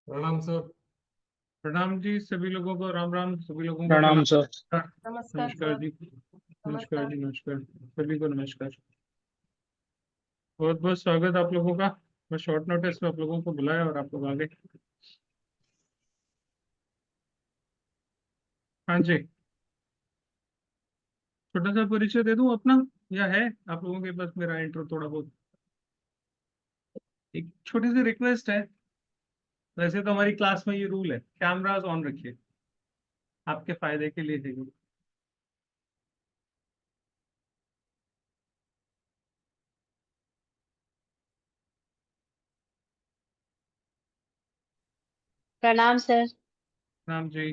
प्रणाम सर। प्रणाम जी सभी लोगों को। राम राम सभी लोगों को प्रणाम सर। प्रणाम। नमस्कार नमस्कार सर। जी। नमस्कार नमस्कार। जी। नमस्कार सभी को नमस्कार। बहुत बहुत स्वागत आप लोगों का। मैं शॉर्ट नोटिस पे आप लोगों को बुलाया और आप लोग आ गए। हाँ जी। छोटा सा परिचय दे दूं अपना, या है आप लोगों के पास मेरा इंट्रो थोड़ा बहुत? एक छोटी सी रिक्वेस्ट है। वैसे तो हमारी क्लास में ये रूल है, कैमरास ऑन रखिए, आपके फायदे के लिए है ये। प्रणाम sir. Ram ji.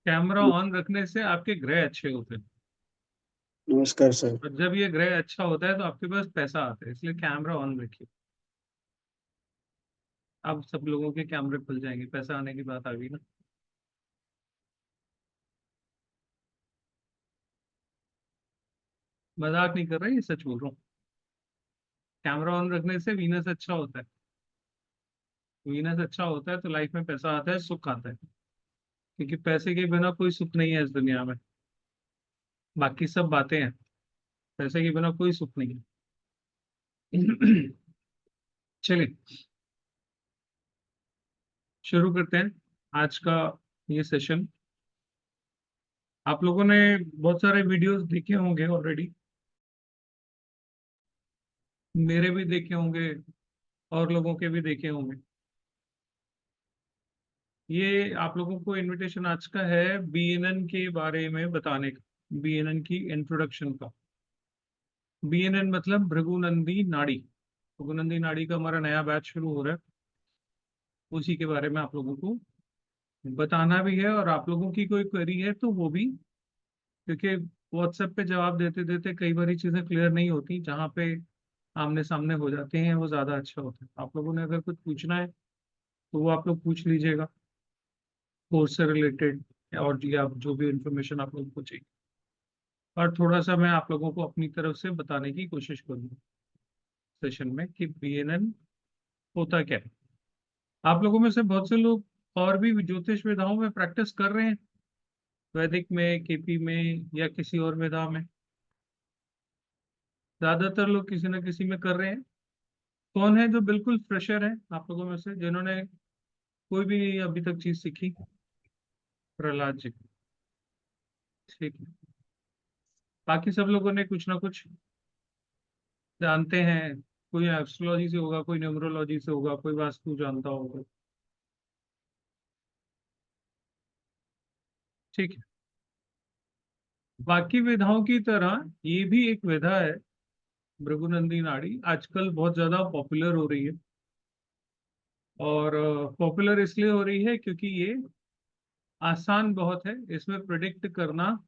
Camera on रखने से आपके ग्रह अच्छे होते हैं, नमस्कार सर। और जब ये ग्रह अच्छा होता है तो आपके पास पैसा आता है, इसलिए कैमरा ऑन रखिए। अब सब लोगों के कैमरे खुल जाएंगे, पैसा आने की बात आ गई ना। मजाक नहीं कर रहा, ये सच बोल रहा हूँ। कैमरा ऑन रखने से वीनस अच्छा होता है। वीनस अच्छा होता है तो लाइफ में पैसा आता है, सुख आता है। क्योंकि पैसे के बिना कोई सुख नहीं है इस दुनिया में। बाकी सब बातें हैं, पैसे के बिना कोई सुख नहीं है। चलिए शुरू करते हैं आज का ये सेशन। आप लोगों ने बहुत सारे वीडियोस देखे होंगे ऑलरेडी, मेरे भी देखे होंगे और लोगों के भी देखे होंगे। ये आप लोगों को इनविटेशन आज का है बीएनएन के बारे में बताने का, बीएनएन की इंट्रोडक्शन का। बीएनएन मतलब भृगुनंदी नाड़ी। भृगुनंदी नाड़ी का हमारा नया बैच शुरू हो रहा है, उसी के बारे में आप लोगों को बताना भी है। और आप लोगों की कोई क्वेरी है तो वो भी, क्योंकि व्हाट्सएप पे जवाब देते देते कई बार चीज़ें क्लियर नहीं होती, जहाँ पे आमने सामने हो जाते हैं वो ज़्यादा अच्छा होता है। आप लोगों ने अगर कुछ पूछना है तो वो आप लोग पूछ लीजिएगा, कोर्स से रिलेटेड, और जी आप जो भी इंफॉर्मेशन आप लोगों को चाहिए। और थोड़ा सा मैं आप लोगों को अपनी तरफ से बताने की कोशिश करूंगा सेशन में कि बीएनएन होता क्या है। आप लोगों में से बहुत से लोग और भी ज्योतिष विधाओं में प्रैक्टिस कर रहे हैं, वैदिक में, केपी में, या किसी और विधा में। ज्यादातर लोग किसी न किसी में कर रहे हैं। कौन है जो बिल्कुल फ्रेशर है आप लोगों में से, जिन्होंने कोई भी अभी तक चीज सीखी? प्रहलाद जी। ठीक है। बाकी सब लोगों ने कुछ ना कुछ जानते हैं। कोई एस्ट्रोलॉजी से होगा, कोई न्यूमरोलॉजी से होगा, कोई वास्तु जानता होगा। ठीक है। बाकी विधाओं की तरह ये भी एक विधा है। भृगुनंदी नाड़ी आजकल बहुत ज्यादा पॉपुलर हो रही है। और पॉपुलर इसलिए हो रही है क्योंकि ये आसान बहुत है, इसमें प्रिडिक्ट करना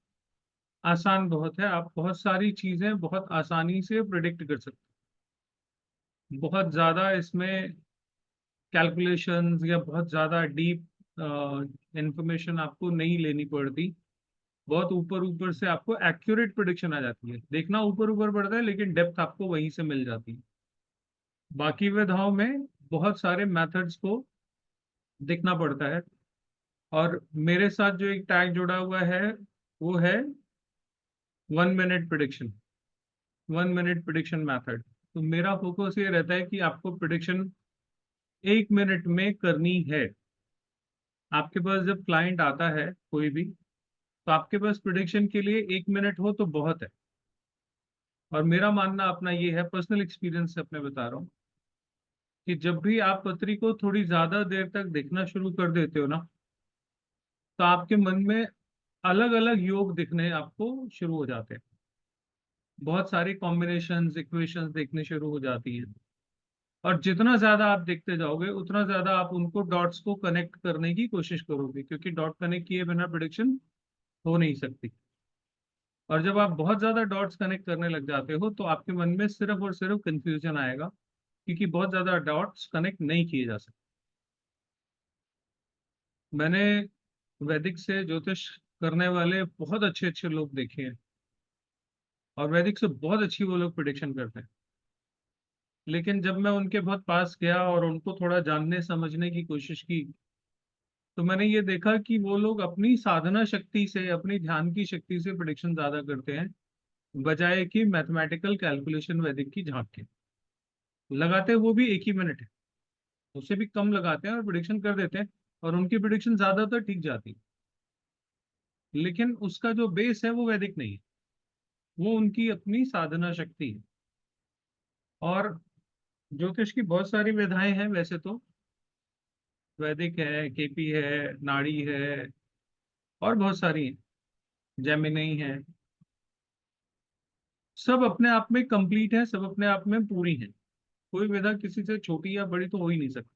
आसान बहुत है। आप बहुत सारी चीजें बहुत आसानी से प्रिडिक्ट कर सकते हैं। बहुत ज्यादा इसमें कैलकुलेशंस या बहुत ज्यादा डीप इंफॉर्मेशन आपको नहीं लेनी पड़ती। बहुत ऊपर ऊपर से आपको एक्यूरेट प्रिडिक्शन आ जाती है। देखना ऊपर ऊपर पड़ता है, लेकिन डेप्थ आपको वहीं से मिल जाती है। बाकी विधाओं में बहुत सारे मेथड्स को देखना पड़ता है। और मेरे साथ जो एक टैग जुड़ा हुआ है वो है 1 minute prediction. 1 minute prediction method. तो मेरा फोकस ये रहता है कि आपको प्रिडिक्शन 1 मिनट में करनी है। आपके पास जब क्लाइंट आता है कोई भी, तो आपके पास प्रिडिक्शन के लिए 1 मिनट हो तो बहुत है। और मेरा मानना अपना ये है, पर्सनल एक्सपीरियंस से अपने बता रहा हूँ, कि जब भी आप पत्री को थोड़ी ज्यादा देर तक देखना शुरू कर देते हो ना, तो आपके मन में अलग अलग योग दिखने आपको शुरू हो जाते हैं। बहुत सारी कॉम्बिनेशंस, इक्वेशंस देखने शुरू हो जाती हैं। और जितना ज्यादा आप देखते जाओगे उतना ज्यादा आप उनको डॉट्स को कनेक्ट करने की कोशिश करोगे, क्योंकि डॉट कनेक्ट किए बिना प्रिडिक्शन हो नहीं सकती। और जब आप बहुत ज्यादा डॉट्स कनेक्ट करने लग जाते हो तो आपके मन में सिर्फ और सिर्फ कंफ्यूजन आएगा, क्योंकि बहुत ज्यादा डॉट्स कनेक्ट नहीं किए जा सकते। मैंने वैदिक से ज्योतिष करने वाले बहुत अच्छे अच्छे लोग देखे हैं, और वैदिक से बहुत अच्छी वो लोग प्रिडिक्शन करते हैं। लेकिन जब मैं उनके बहुत पास गया और उनको थोड़ा जानने समझने की कोशिश की, तो मैंने ये देखा कि वो लोग अपनी साधना शक्ति से, अपनी ध्यान की शक्ति से प्रिडिक्शन ज्यादा करते हैं, बजाय कि मैथमेटिकल कैलकुलेशन वैदिक की झांक के। लगाते वो भी एक ही मिनट है, उससे भी कम लगाते हैं और प्रिडिक्शन कर देते हैं, और उनकी प्रिडिक्शन ज्यादातर ठीक जाती है। लेकिन उसका जो बेस है वो वैदिक नहीं है, वो उनकी अपनी साधना शक्ति है। और ज्योतिष की बहुत सारी विधाएं हैं वैसे तो, वैदिक है, केपी है, नाड़ी है, और बहुत सारी हैं, जेमिनी है। सब अपने आप में कंप्लीट है, सब अपने आप में पूरी है। कोई विधा किसी से छोटी या बड़ी तो हो ही नहीं सकती,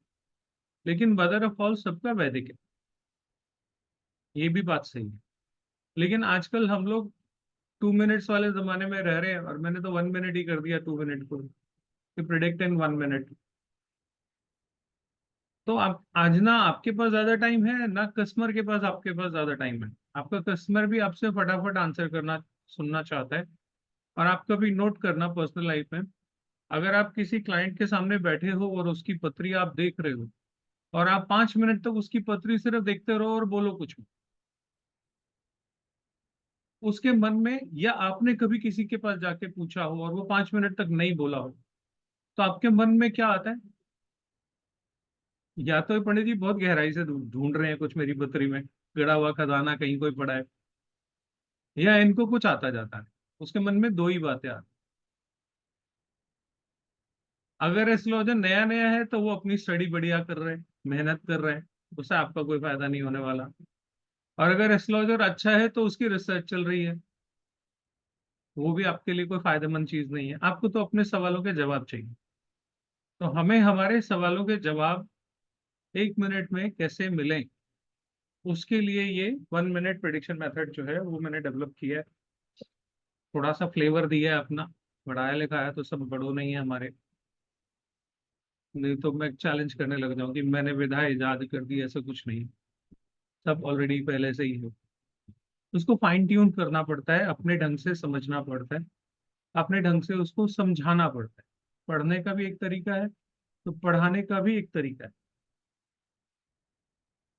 लेकिन मदर ऑफ ऑल सबका वैदिक है, ये भी बात सही है। लेकिन आजकल हम लोग 2 मिनट्स वाले जमाने में रह रहे हैं, और मैंने तो 1 मिनट ही कर दिया 2 मिनट को, कि प्रिडिक्ट इन 1 मिनट। तो आप आज ना आपके पास ज्यादा टाइम है, ना कस्टमर के पास आपके पास ज्यादा टाइम है। आपका कस्टमर भी आपसे फटाफट आंसर करना, सुनना चाहता है। और आप कभी नोट करना पर्सनल लाइफ में, अगर आप किसी क्लाइंट के सामने बैठे हो और उसकी पत्री आप देख रहे हो, और आप 5 मिनट तक उसकी पत्री सिर्फ देखते रहो और बोलो कुछ भी, उसके मन में, या आपने कभी किसी के पास जाके पूछा हो और वो 5 मिनट तक नहीं बोला हो, तो आपके मन में क्या आता है? या तो ये पंडित जी बहुत गहराई से ढूंढ रहे हैं कुछ मेरी पत्री में, गड़ा हुआ खजाना कहीं कोई पड़ा है, या इनको कुछ आता जाता है। उसके मन में दो ही बातें आती। अगर एस्ट्रोलॉजर नया नया है तो वो अपनी स्टडी बढ़िया कर रहे हैं, मेहनत कर रहे हैं, उससे आपका कोई फायदा नहीं होने वाला। और अगर एस्ट्रोलॉजर अच्छा है तो उसकी रिसर्च चल रही है, वो भी आपके लिए कोई फायदेमंद चीज नहीं है। आपको तो अपने सवालों के जवाब चाहिए। तो हमें हमारे सवालों के जवाब 1 मिनट में कैसे मिलें, उसके लिए ये 1 मिनट प्रिडिक्शन मेथड जो है वो मैंने डेवलप किया है। थोड़ा सा फ्लेवर दिया है अपना, पढ़ाया लिखाया तो सब बड़ों नहीं है हमारे, नहीं तो मैं चैलेंज करने लग जाऊं कि मैंने विधा इजाद कर दी, ऐसा कुछ नहीं। सब ऑलरेडी पहले से ही है। उसको फाइन ट्यून करना पड़ता है, अपने ढंग से समझना पड़ता है, अपने ढंग से उसको समझाना पड़ता है। पढ़ने का भी एक तरीका है, तो पढ़ाने का भी एक तरीका है।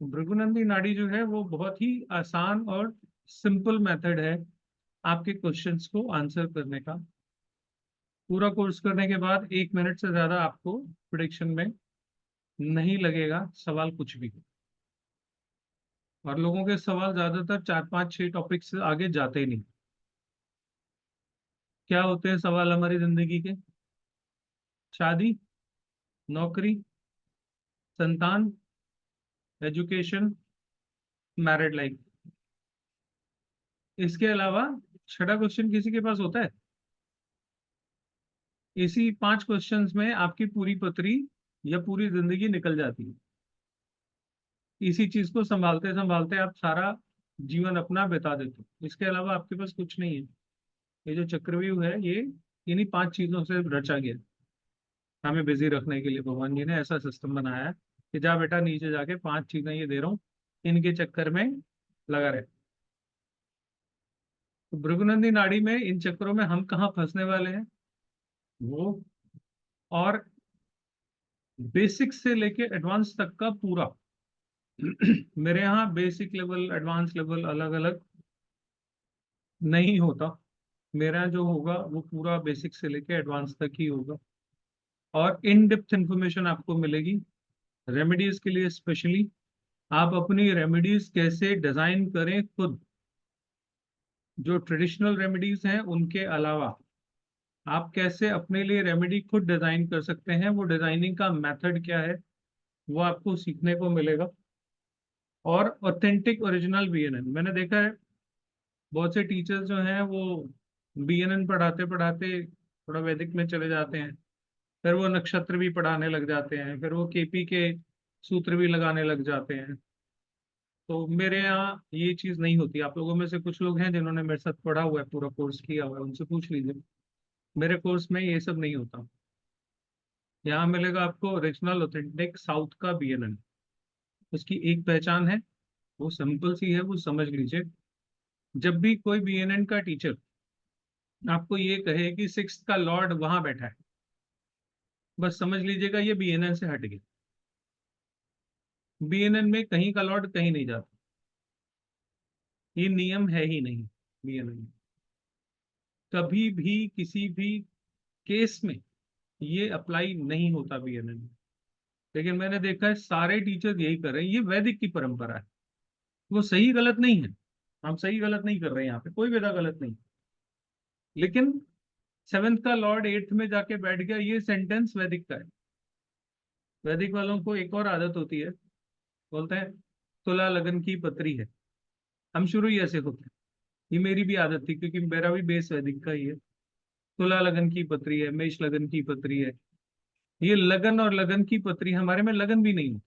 भृगुनंदी नाड़ी जो है वो बहुत ही आसान और सिंपल मेथड है आपके क्वेश्चंस को आंसर करने का। पूरा कोर्स करने के बाद 1 मिनट से ज्यादा आपको प्रिडिक्शन में नहीं लगेगा, सवाल कुछ भी। और लोगों के सवाल ज्यादातर 4 5 6 टॉपिक से आगे जाते ही नहीं। क्या होते हैं सवाल हमारी जिंदगी के? शादी, नौकरी, संतान, एजुकेशन, मैरिड लाइफ। इसके अलावा छठा क्वेश्चन किसी के पास होता है? इसी 5 क्वेश्चंस में आपकी पूरी पत्री या पूरी जिंदगी निकल जाती है। इसी चीज को संभालते संभालते आप सारा जीवन अपना बिता देते हो। इसके अलावा आपके पास कुछ नहीं है। ये जो चक्रव्यूह है, ये इन्हीं 5 चीजों से रचा गया। हमें बिजी रखने के लिए भगवान जी ने ऐसा सिस्टम बनाया है कि जा बेटा नीचे जाके 5 चीजें ये दे रहा हूँ, इनके चक्कर में लगा रहे। तो भृगुनंदी नाड़ी में इन चक्करों में हम कहाँ फंसने वाले हैं, वो और बेसिक से लेके एडवांस तक का पूरा मेरे यहाँ बेसिक लेवल, एडवांस लेवल अलग अलग नहीं होता। मेरा जो होगा वो पूरा बेसिक से लेके एडवांस तक ही होगा। और इन डेप्थ इंफॉर्मेशन आपको मिलेगी रेमेडीज के लिए स्पेशली। आप अपनी रेमेडीज कैसे डिजाइन करें खुद, जो ट्रेडिशनल रेमेडीज हैं उनके अलावा आप कैसे अपने लिए रेमेडी खुद डिजाइन कर सकते हैं, वो डिजाइनिंग का मेथड क्या है, वो आपको सीखने को मिलेगा। और ऑथेंटिक ओरिजिनल बीएनएन मैंने देखा है, बहुत से टीचर्स जो हैं वो बीएनएन पढ़ाते पढ़ाते थोड़ा वैदिक में चले जाते हैं, फिर वो नक्षत्र भी पढ़ाने लग जाते हैं, फिर वो केपी के सूत्र भी लगाने लग जाते हैं। तो मेरे यहाँ ये चीज नहीं होती। आप लोगों में से कुछ लोग हैं जिन्होंने मेरे साथ पढ़ा हुआ है, पूरा कोर्स किया हुआ है, उनसे पूछ लीजिए। मेरे कोर्स में ये सब नहीं होता। यहाँ मिलेगा आपको ओरिजिनल ऑथेंटिक साउथ का बीएनएन। उसकी एक पहचान है, वो सिंपल सी है, वो समझ लीजिए। जब भी कोई बीएनएन का टीचर आपको ये कहे कि सिक्स्थ का लॉर्ड वहां बैठा है, बस समझ लीजिएगा ये BNN से हट गया। BNN में कहीं का लॉर्ड कहीं नहीं जाता, ये नियम है ही नहीं BNN में। कभी भी किसी भी केस में ये अप्लाई नहीं होता BNN में। लेकिन मैंने देखा है सारे टीचर यही कर रहे हैं, ये वैदिक की परंपरा है। वो सही गलत नहीं है, हम सही गलत नहीं कर रहे हैं, यहाँ पे कोई वेदा गलत नहीं। लेकिन 7th का लॉर्ड 8th में जाके बैठ गया, ये सेंटेंस वैदिक का है। वैदिक वालों को एक और आदत होती है, बोलते हैं तुला लगन की पत्री है। हम शुरू ही ऐसे होते हैं, ये मेरी भी आदत थी क्योंकि मेरा भी बेस वैदिक का ही है। तुला लगन की पत्री है, मेष लगन की पत्री है। ये लगन और लगन की पत्री, हमारे में लगन भी नहीं होता,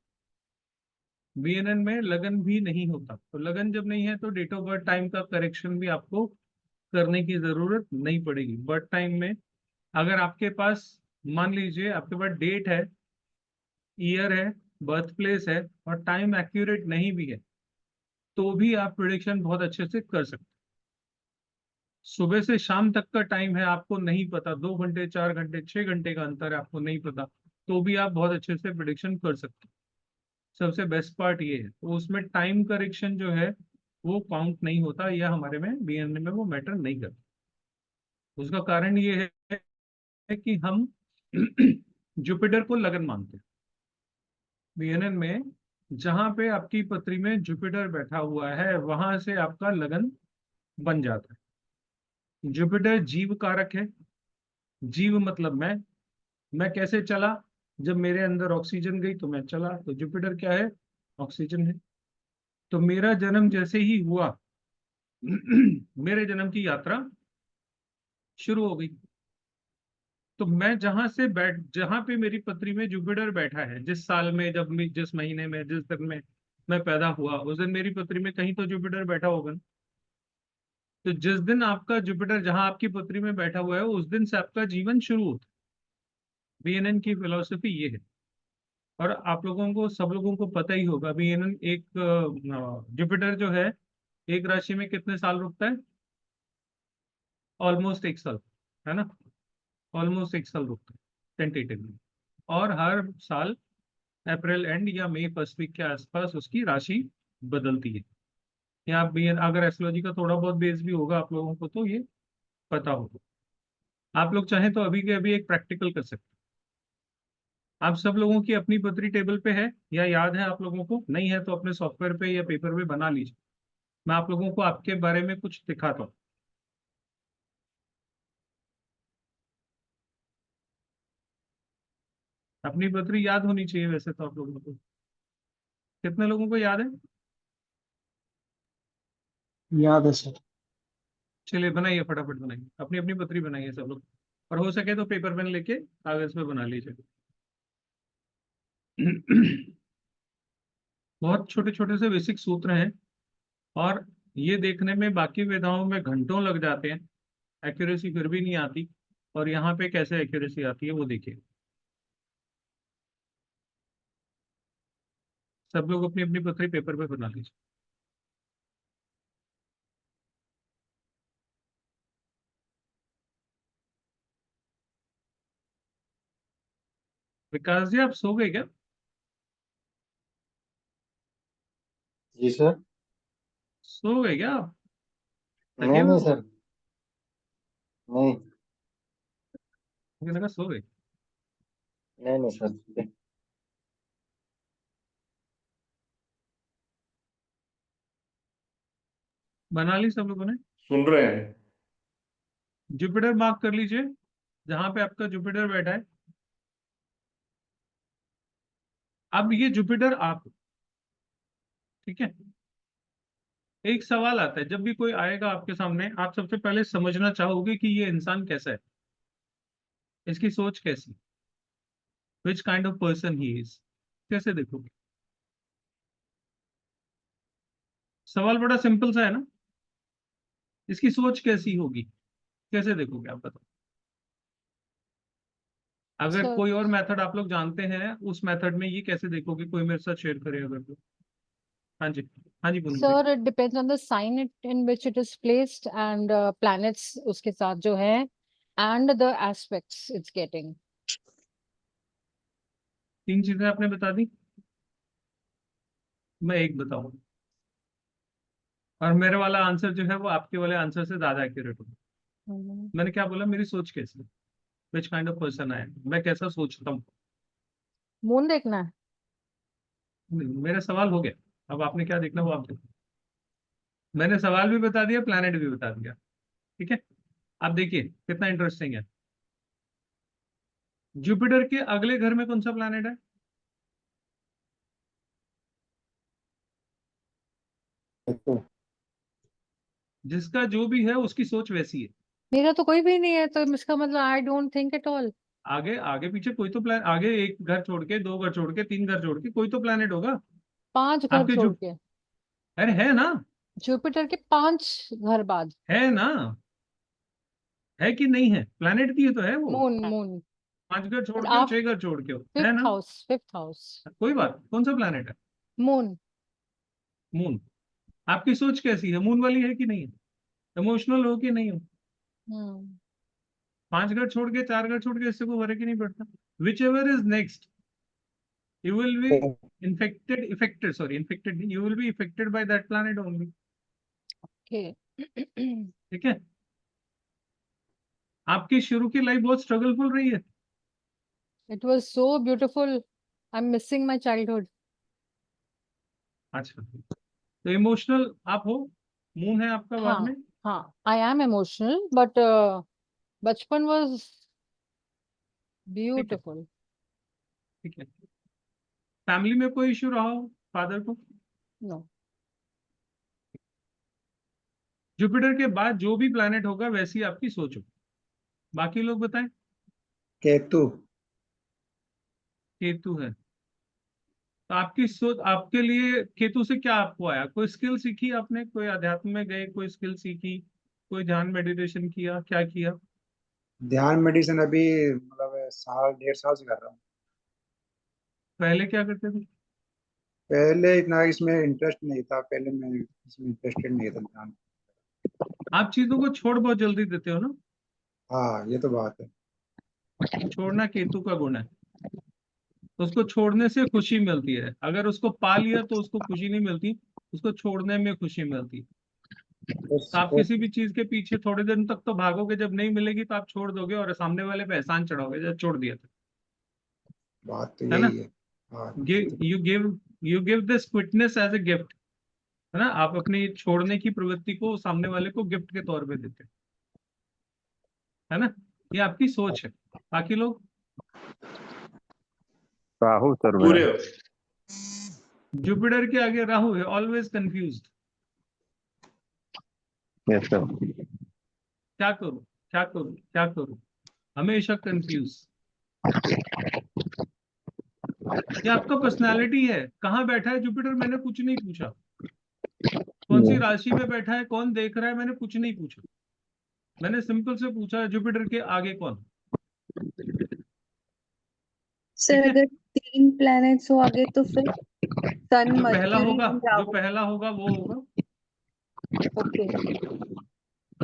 BNN में लगन भी नहीं होता। तो लगन जब नहीं है तो डेट ऑफ बर्थ टाइम का करेक्शन भी आपको करने की जरूरत नहीं पड़ेगी। बर्थ टाइम में अगर आपके पास, मान लीजिए आपके पास डेट है, ईयर है, बर्थ प्लेस है और टाइम एक्यूरेट नहीं भी है, तो भी आप प्रिडिक्शन बहुत अच्छे से कर सकते हैं। सुबह से शाम तक का टाइम है, आपको नहीं पता, 2 घंटे 4 घंटे 6 घंटे का अंतर है, आपको नहीं पता, तो भी आप बहुत अच्छे से प्रिडिक्शन कर सकते हैं। सबसे बेस्ट पार्ट ये है, तो उसमें टाइम करेक्शन जो है वो काउंट नहीं होता, या हमारे में BNN में वो मैटर नहीं करता। उसका कारण ये है कि हम जुपिटर को लगन मानते हैं। BNN में जहां पे आपकी पत्री में जुपिटर बैठा हुआ है वहां से आपका लगन बन जाता है। जुपिटर जीव कारक है। जीव मतलब मैं कैसे चला, जब मेरे अंदर ऑक्सीजन गई तो मैं चला, तो जुपिटर क्या है, ऑक्सीजन है। तो मेरा जन्म जैसे ही हुआ मेरे जन्म की यात्रा शुरू हो गई। तो मैं जहां पे मेरी पत्री में जुपिटर बैठा है, जिस साल में, जिस महीने में, जिस दिन में मैं पैदा हुआ, उस दिन मेरी पत्री में कहीं तो जुपिटर बैठा होगा। तो जिस दिन आपका जुपिटर जहां आपकी पत्री में बैठा हुआ है उस दिन से आपका जीवन शुरू होता है। BNN की फिलोसफी ये है। और आप लोगों को, सब लोगों को पता ही होगा, BNN एक जुपिटर जो है एक राशि में कितने साल रुकता है, ऑलमोस्ट 1 साल, है ना, ऑलमोस्ट 1 साल रुकता है टेंटेटिवली। और हर साल अप्रैल एंड या मई फर्स्ट वीक के आसपास उसकी राशि बदलती है। या आप भी, अगर एस्ट्रोलॉजी का थोड़ा बहुत बेस भी होगा आप लोगों को तो ये पता होगा। आप लोग चाहें तो अभी के अभी एक प्रैक्टिकल कर सकते हैं। आप सब लोगों की अपनी पत्री टेबल पे है या याद है, आप लोगों को नहीं है तो अपने सॉफ्टवेयर पे या पेपर पे बना लीजिए। मैं आप लोगों को आपके बारे में कुछ दिखाता हूँ। अपनी पत्री याद होनी चाहिए वैसे तो आप लोगों को। कितने लोगों को याद है? याद है सर। चलिए बनाइए, फटाफट बनाइए, अपनी अपनी पत्री बनाइए सब लोग। और हो सके तो पेपर पेन लेके कागज पे बना लीजिए। बहुत छोटे छोटे से बेसिक सूत्र हैं, और ये देखने में बाकी वेदाओं में घंटों लग जाते हैं, एक्यूरेसी फिर भी नहीं आती। और यहाँ पे कैसे एक्यूरेसी आती है वो देखिए। सब लोग अपनी अपनी पत्री पेपर पे बना लीजिए। विकास जी आप सो गए क्या? जी सर। सो गए क्या आप? थके नहीं हुए नहीं हो सर, बहुत? नहीं। मुझे लगा सो गए। नहीं नहीं सर। बना ली सब लोगों ने? सुन रहे हैं। जुपिटर मार्क कर लीजिए, जहां पे आपका जुपिटर बैठा है। अब ये जुपिटर आप, ठीक है। एक सवाल आता है, जब भी कोई आएगा आपके सामने, आप सबसे पहले समझना चाहोगे कि ये इंसान कैसा है, इसकी सोच कैसी, which kind of person he is, कैसे देखोगे? सवाल बड़ा सिंपल सा है ना, इसकी सोच कैसी होगी, कैसे देखोगे आप बताओ। अगर सर कोई और मेथड आप लोग जानते हैं, उस मेथड में ये कैसे देखोगे, कोई मेरे साथ शेयर करे अगर तो। हाँ जी, हाँ जी Poonam ji. Sir it depends on the sign in which it is placed and planets उसके साथ जो है and the aspects it's getting. 3 चीजें आपने बता दी, मैं एक बताऊं, और मेरे वाला आंसर जो है वो आपके वाले आंसर से ज्यादा एक्यूरेट होगा। मैंने क्या बोला, मेरी सोच कैसी, which kind of person I am, मैं कैसा सोचता हूँ। मून देखना है। मेरा सवाल हो गया, अब आपने क्या देखना वो आप देखो। मैंने सवाल भी बता दिया, प्लैनेट भी बता दिया, ठीक है। आप देखिए कितना इंटरेस्टिंग है। जुपिटर के अगले घर में कौन सा प्लैनेट है? केतु। जिसका जो भी है उसकी सोच वैसी है। मेरा तो कोई भी नहीं है, तो इसका मतलब I don't think at all. आगे आगे पीछे कोई तो प्लान, आगे एक घर छोड़ के, 2 घर छोड़ के, 3 घर छोड़ के कोई तो प्लैनेट होगा 5 घर आपके छोड़ जो। के। अरे है ना, जुपिटर के 5 घर बाद। है ना, है कि नहीं है, प्लैनेट की तो है वो। मून मून 5 घर छोड़ बट के हो, आप 6 घर छोड़ के हो, है फिफ्थ ना। House, fifth house. कोई बात, कौन सा प्लैनेट है? मून। मून। आपकी सोच कैसी है, मून वाली है कि नहीं है, इमोशनल हो कि नहीं हो? हम्म 5 घर छोड़ के, 4 घर छोड़ के, इससे कोई फर्क ही नहीं पड़ता। Which ever is next, you will be infected, you will be affected by that planet only। Okay. ठीक है। आपकी शुरू की लाइफ बहुत स्ट्रगलफुल रही है। It was so beautiful. I am missing my childhood. अच्छा, तो इमोशनल आप हो, मून है आपका बाद हाँ में। हाँ, आई एम इमोशनल बट बचपन वाज ठीक है, ब्यूटीफुल। ठीक है। फैमिली में कोई इशू रहा हो फादर को? नो। जुपिटर के बाद जो भी प्लैनेट होगा वैसी आपकी सोच हो। बाकी लोग बताएं। केतु। केतु है, तो आपकी सोच, आपके लिए केतु से क्या आपको आया, कोई स्किल सीखी आपने, कोई अध्यात्म में गए, कोई स्किल सीखी, कोई ध्यान मेडिटेशन किया, क्या किया? ध्यान मेडिटेशन अभी मतलब 1.5 साल से कर रहा हूँ। पहले क्या करते थे? पहले इतना इसमें इंटरेस्ट नहीं था, पहले मैं इसमें इंटरेस्टेड नहीं था ध्यान। आप चीजों को छोड़ बहुत जल्दी देते हो ना। हाँ, ये तो बात है। छोड़ना केतु का गुण है, उसको छोड़ने से खुशी मिलती है, अगर उसको पा लिया तो उसको खुशी नहीं मिलती, उसको छोड़ने में खुशी मिलती है। तो आप वो किसी भी चीज के पीछे थोड़े दिन तक तो भागोगे, जब नहीं मिलेगी तो आप छोड़ दोगे और सामने वाले पे एहसान चढ़ाओगे जब छोड़ दिया था, बात तो है ना। यही है। हाँ, you give you give this quietness as a gift, है ना। आप अपनी छोड़ने की प्रवृत्ति को सामने वाले को गिफ्ट के तौर पे देते हैं, है ना। ये आपकी सोच है। बाकी लोग? राहु सर मेरा। सूर्य। जुपिटर के आगे राहु है, ऑलवेज कंफ्यूज्ड। Yes sir. क्या करूं, क्या करूं, क्या करूं, हमेशा कंफ्यूज। ये आपका पर्सनालिटी है। कहाँ बैठा है जुपिटर, मैंने कुछ नहीं पूछा। कौन सी राशि में बैठा है, कौन देख रहा है, मैंने कुछ नहीं पूछा। मैंने सिंपल से पूछा जुपिटर के आगे कौन। सर ठीक है, अगर 3 प्लैनेट्स हो आगे तो फिर सन, जो पहला मर्क्यूरी होगा, एंड जो राहु। पहला होगा वो होगा। ओके।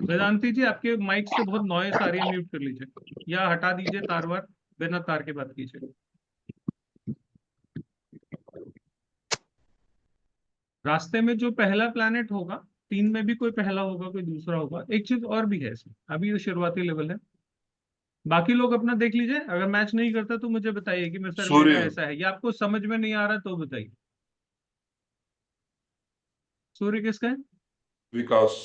वेदांती जी, आपके माइक से बहुत नॉइस आ रही है, म्यूट कर लीजिए या हटा दीजिए, तार वार बिना तार के बात कीजिए। रास्ते में जो पहला प्लैनेट होगा, 3 में भी कोई पहला होगा, कोई दूसरा होगा। एक चीज और भी है इसमें, अभी ये शुरुआती लेवल है। बाकी लोग अपना देख लीजिए, अगर मैच नहीं करता तो मुझे बताइए कि मैं सर मेरा सूर्य। ऐसा है, या आपको समझ में नहीं आ रहा तो बताइए। सूर्य किसका है? विकास।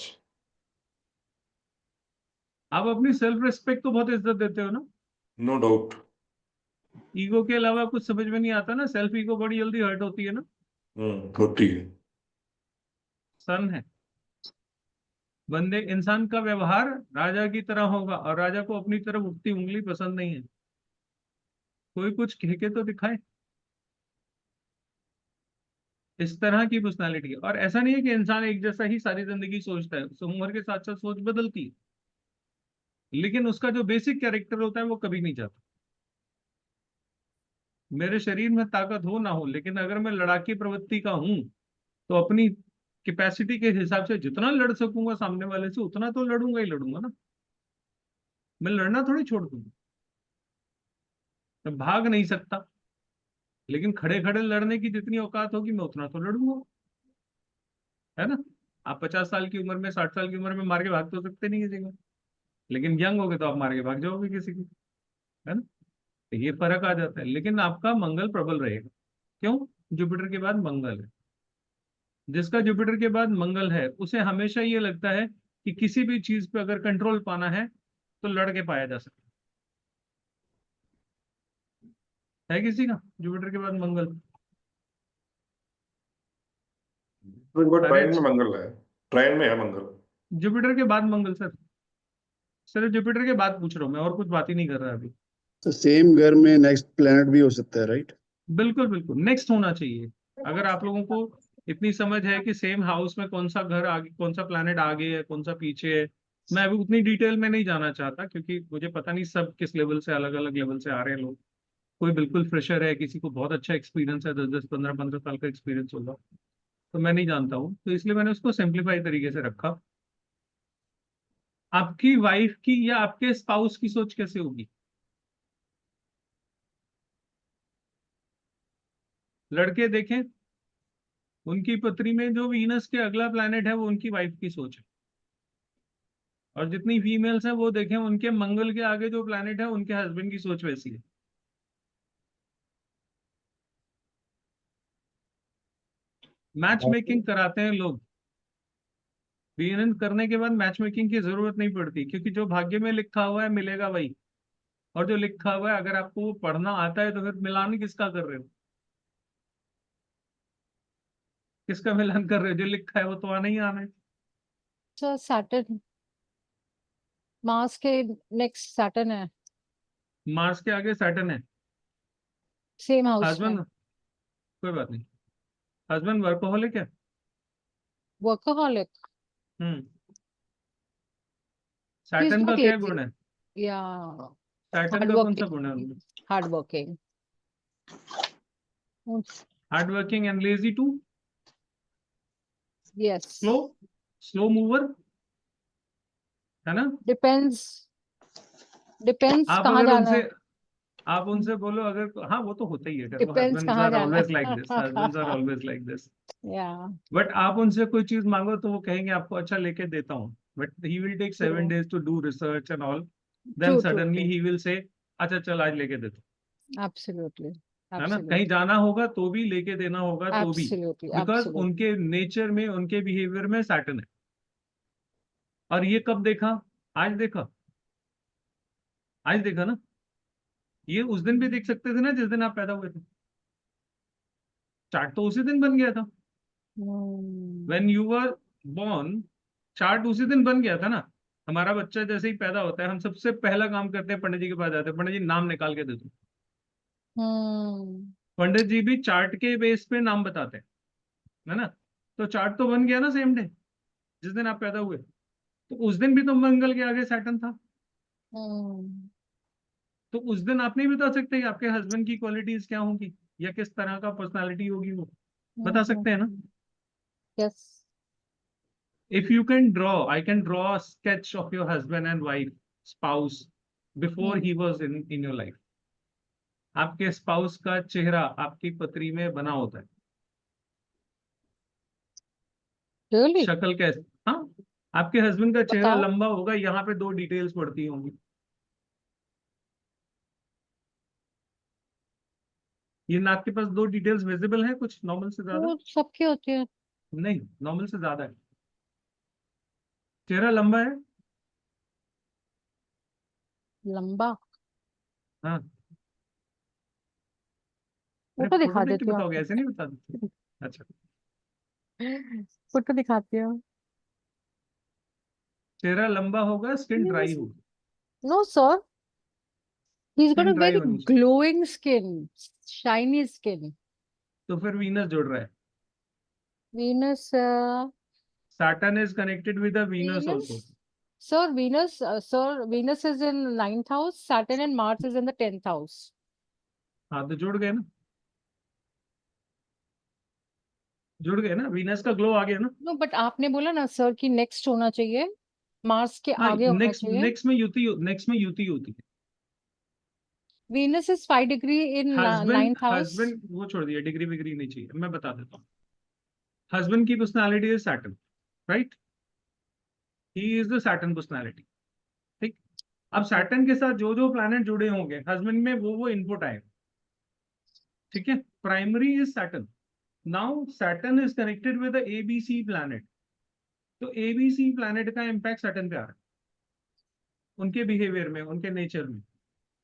आप अपनी सेल्फ रिस्पेक्ट को बहुत इज्जत देते हो ना। No doubt. ईगो के अलावा कुछ समझ में नहीं आता ना, सेल्फ ईगो बड़ी जल्दी हर्ट होती है ना। होती है। सन है, बंदे इंसान का व्यवहार राजा की तरह होगा, और राजा को अपनी तरफ उठती उंगली पसंद नहीं है। कोई कुछ कह के तो दिखाए। इस तरह की पर्सनालिटी है, और ऐसा नहीं है कि इंसान एक जैसा ही सारी जिंदगी सोचता है, उम्र के साथ साथ सोच बदलती है, लेकिन उसका जो बेसिक कैरेक्टर होता है वो कभी नहीं जाता। मेरे शरीर में ताकत हो ना हो, लेकिन अगर मैं लड़ाकी प्रवृत्ति का हूं तो अपनी कैपेसिटी के हिसाब से जितना लड़ सकूंगा सामने वाले से, उतना तो लड़ूंगा ही लड़ूंगा ना। मैं लड़ना थोड़ी छोड़ दूंगा, मैं भाग नहीं सकता। लेकिन खड़े खड़े लड़ने की जितनी औकात होगी मैं उतना तो लड़ूंगा, है ना। आप 50 साल की उम्र में, 60 साल की उम्र में मार के भाग तो सकते नहीं किसी को, लेकिन यंग हो गए तो आप मार के भाग जाओगे किसी को, है ना। तो ये फर्क आ जाता है। लेकिन आपका मंगल प्रबल रहेगा। क्यों? जुपिटर के बाद मंगल है। जिसका जुपिटर के बाद मंगल है उसे हमेशा ये लगता है कि किसी भी चीज पे अगर कंट्रोल पाना है तो लड़ के पाया जा सकता है किसी का जुपिटर के बाद मंगल? तो एक बार अरे ट्राइन में मंगल है, ट्राइन में है मंगल। जुपिटर के बाद मंगल सर, सिर्फ जुपिटर के बाद पूछ रहा हूँ मैं, और कुछ बात ही नहीं कर रहा अभी। तो सेम घर में नेक्स्ट प्लेनेट भी हो सकता है, राइट? बिल्कुल बिल्कुल, नेक्स्ट होना चाहिए। अगर आप लोगों को इतनी समझ है कि सेम हाउस में कौन सा घर आगे, कौन सा प्लैनेट आगे है, कौन सा पीछे है, मैं अभी उतनी डिटेल में नहीं जाना चाहता, क्योंकि मुझे पता नहीं सब किस लेवल से, अलग अलग लेवल से आ रहे हैं लोग। कोई बिल्कुल फ्रेशर है, किसी को बहुत अच्छा एक्सपीरियंस है, 10 10 15 15 साल का एक्सपीरियंस होगा, तो मैं नहीं जानता हूँ, तो इसलिए मैंने उसको सिंप्लीफाई तरीके से रखा। आपकी वाइफ की या आपके स्पाउस की सोच कैसे होगी? लड़के देखें, उनकी पत्री में जो वीनस के अगला प्लैनेट है वो उनकी वाइफ की सोच है, और जितनी फीमेल्स हैं वो देखें, उनके मंगल के आगे जो प्लैनेट है उनके हस्बैंड की सोच वैसी है। मैच मेकिंग कराते हैं लोग, वीनस करने के बाद मैच मेकिंग की जरूरत नहीं पड़ती, क्योंकि जो भाग्य में लिखा हुआ है मिलेगा वही। और जो लिखा हुआ है अगर आपको वो पढ़ना आता है तो फिर मिलान किसका कर रहे हो? किसका मिलान कर रहे हो? जो लिखा है वो तो आना ही आना है। So Saturn, मार्स के नेक्स्ट सैटर्न है, मार्स के आगे सैटर्न है। सेम हाउस में। हस्बैंड, कोई बात नहीं, हस्बैंड वर्कोहॉलिक है। Workaholic, hmm. he is Saturn का not क्या lazy. गुण है? Yeah, सैटर्न का कौन सा गुण है उनमें? hardworking. Hard working and lazy too, Yes, slow mover, है ना। depends आप कहाँ अगर जाना उनसे, है। आप उनसे बोलो अगर, हाँ वो तो होता ही है, Depends हस्बैंड्स कहाँ आर जाना ऑलवेज लाइक दिस, है। Husbands are always like this. Yeah, but आप उनसे कोई चीज मांगो तो वो कहेंगे आपको अच्छा लेके देता हूँ, but he will take 7 true, days to do research and all, then true, suddenly true. He will say अच्छा चल आज लेके देता हूँ, Absolutely, है ना। कहीं absolutely, जाना होगा तो भी, लेके देना होगा तो भी, absolutely, बिकॉज absolutely. उनके नेचर में, उनके बिहेवियर में सैटर्न है। और ये कब देखा? आज देखा, आज देखा ना। ये उस दिन भी देख सकते थे ना जिस दिन आप पैदा हुए थे, चार्ट तो उसी दिन बन गया था। Hmm. When you were born, chart उसी दिन बन गया था ना। हमारा बच्चा जैसे ही पैदा होता है हम सबसे पहला काम करते हैं, पंडित जी के पास जाते हैं, पंडित जी नाम निकाल के दे दो। Hmm. पंडित जी भी चार्ट के बेस पे नाम बताते हैं, है ना। तो चार्ट तो बन गया ना सेम डे जिस दिन आप पैदा हुए, तो उस दिन भी तो मंगल के आगे सैटर्न था। Hmm. तो उस दिन आप नहीं बता सकते कि आपके हस्बैंड की क्वालिटीज क्या होंगी या किस तरह का पर्सनालिटी होगी, वो बता सकते हैं ना। Yes. If you can draw, I can draw a sketch of your husband and wife, spouse, before he was in your life. आपके स्पाउस का चेहरा आपकी पत्री में बना होता है। Really? शक्ल कैसे? हाँ, आपके हस्बैंड का चेहरा बताओ। लंबा होगा, यहाँ पे 2 डिटेल्स पड़ती होंगी। ये नाक के पास 2 डिटेल्स विजिबल है, कुछ नॉर्मल से ज्यादा? वो सबके होते हैं। नहीं, नॉर्मल से ज्यादा है। चेहरा लंबा है। लंबा हाँ, फोटो फोटो दिखा देख के देती हूँ बताओगे, ऐसे नहीं बता देते। अच्छा, आपको। फोटो दिखाती हूँ। चेहरा लंबा होगा, स्किन ड्राई होगी, no sir, he's got skin a dry very होनी चाहिए। glowing skin, shiny skin. तो फिर वीनस जुड़ रहा है। Venus, Saturn is connected with the Venus also. Sir, Venus is in 9th house, Saturn and Mars is in the 10th house. हाँ तो जुड़ गए ना, जुड़ गए ना, वीनस का ग्लो आ गया ना। No, but आपने बोला ना सर कि नेक्स्ट होना चाहिए, मार्स के हाँ, आगे होना नेक्स्ट चाहिए। नेक्स्ट में युति, नेक्स्ट में युति होती है। Venus is 5 degree in ninth house. Husband वो छोड़ दिया, डिग्री विग्री नहीं चाहिए, मैं बता देता हूँ। हस्बैंड की personality is Saturn, right? He is the Saturn personality, ठीक? अब सैटर्न के साथ जो जो प्लैनेट जुड़े होंगे हस्बैंड में, वो इनपुट आएगा, ठीक है? Primary is Saturn. Now Saturn is connected with ABC planet, तो ABC प्लैनेट का इम्पैक्ट सैटर्न पे आ रहा है, उनके बिहेवियर में, उनके नेचर में,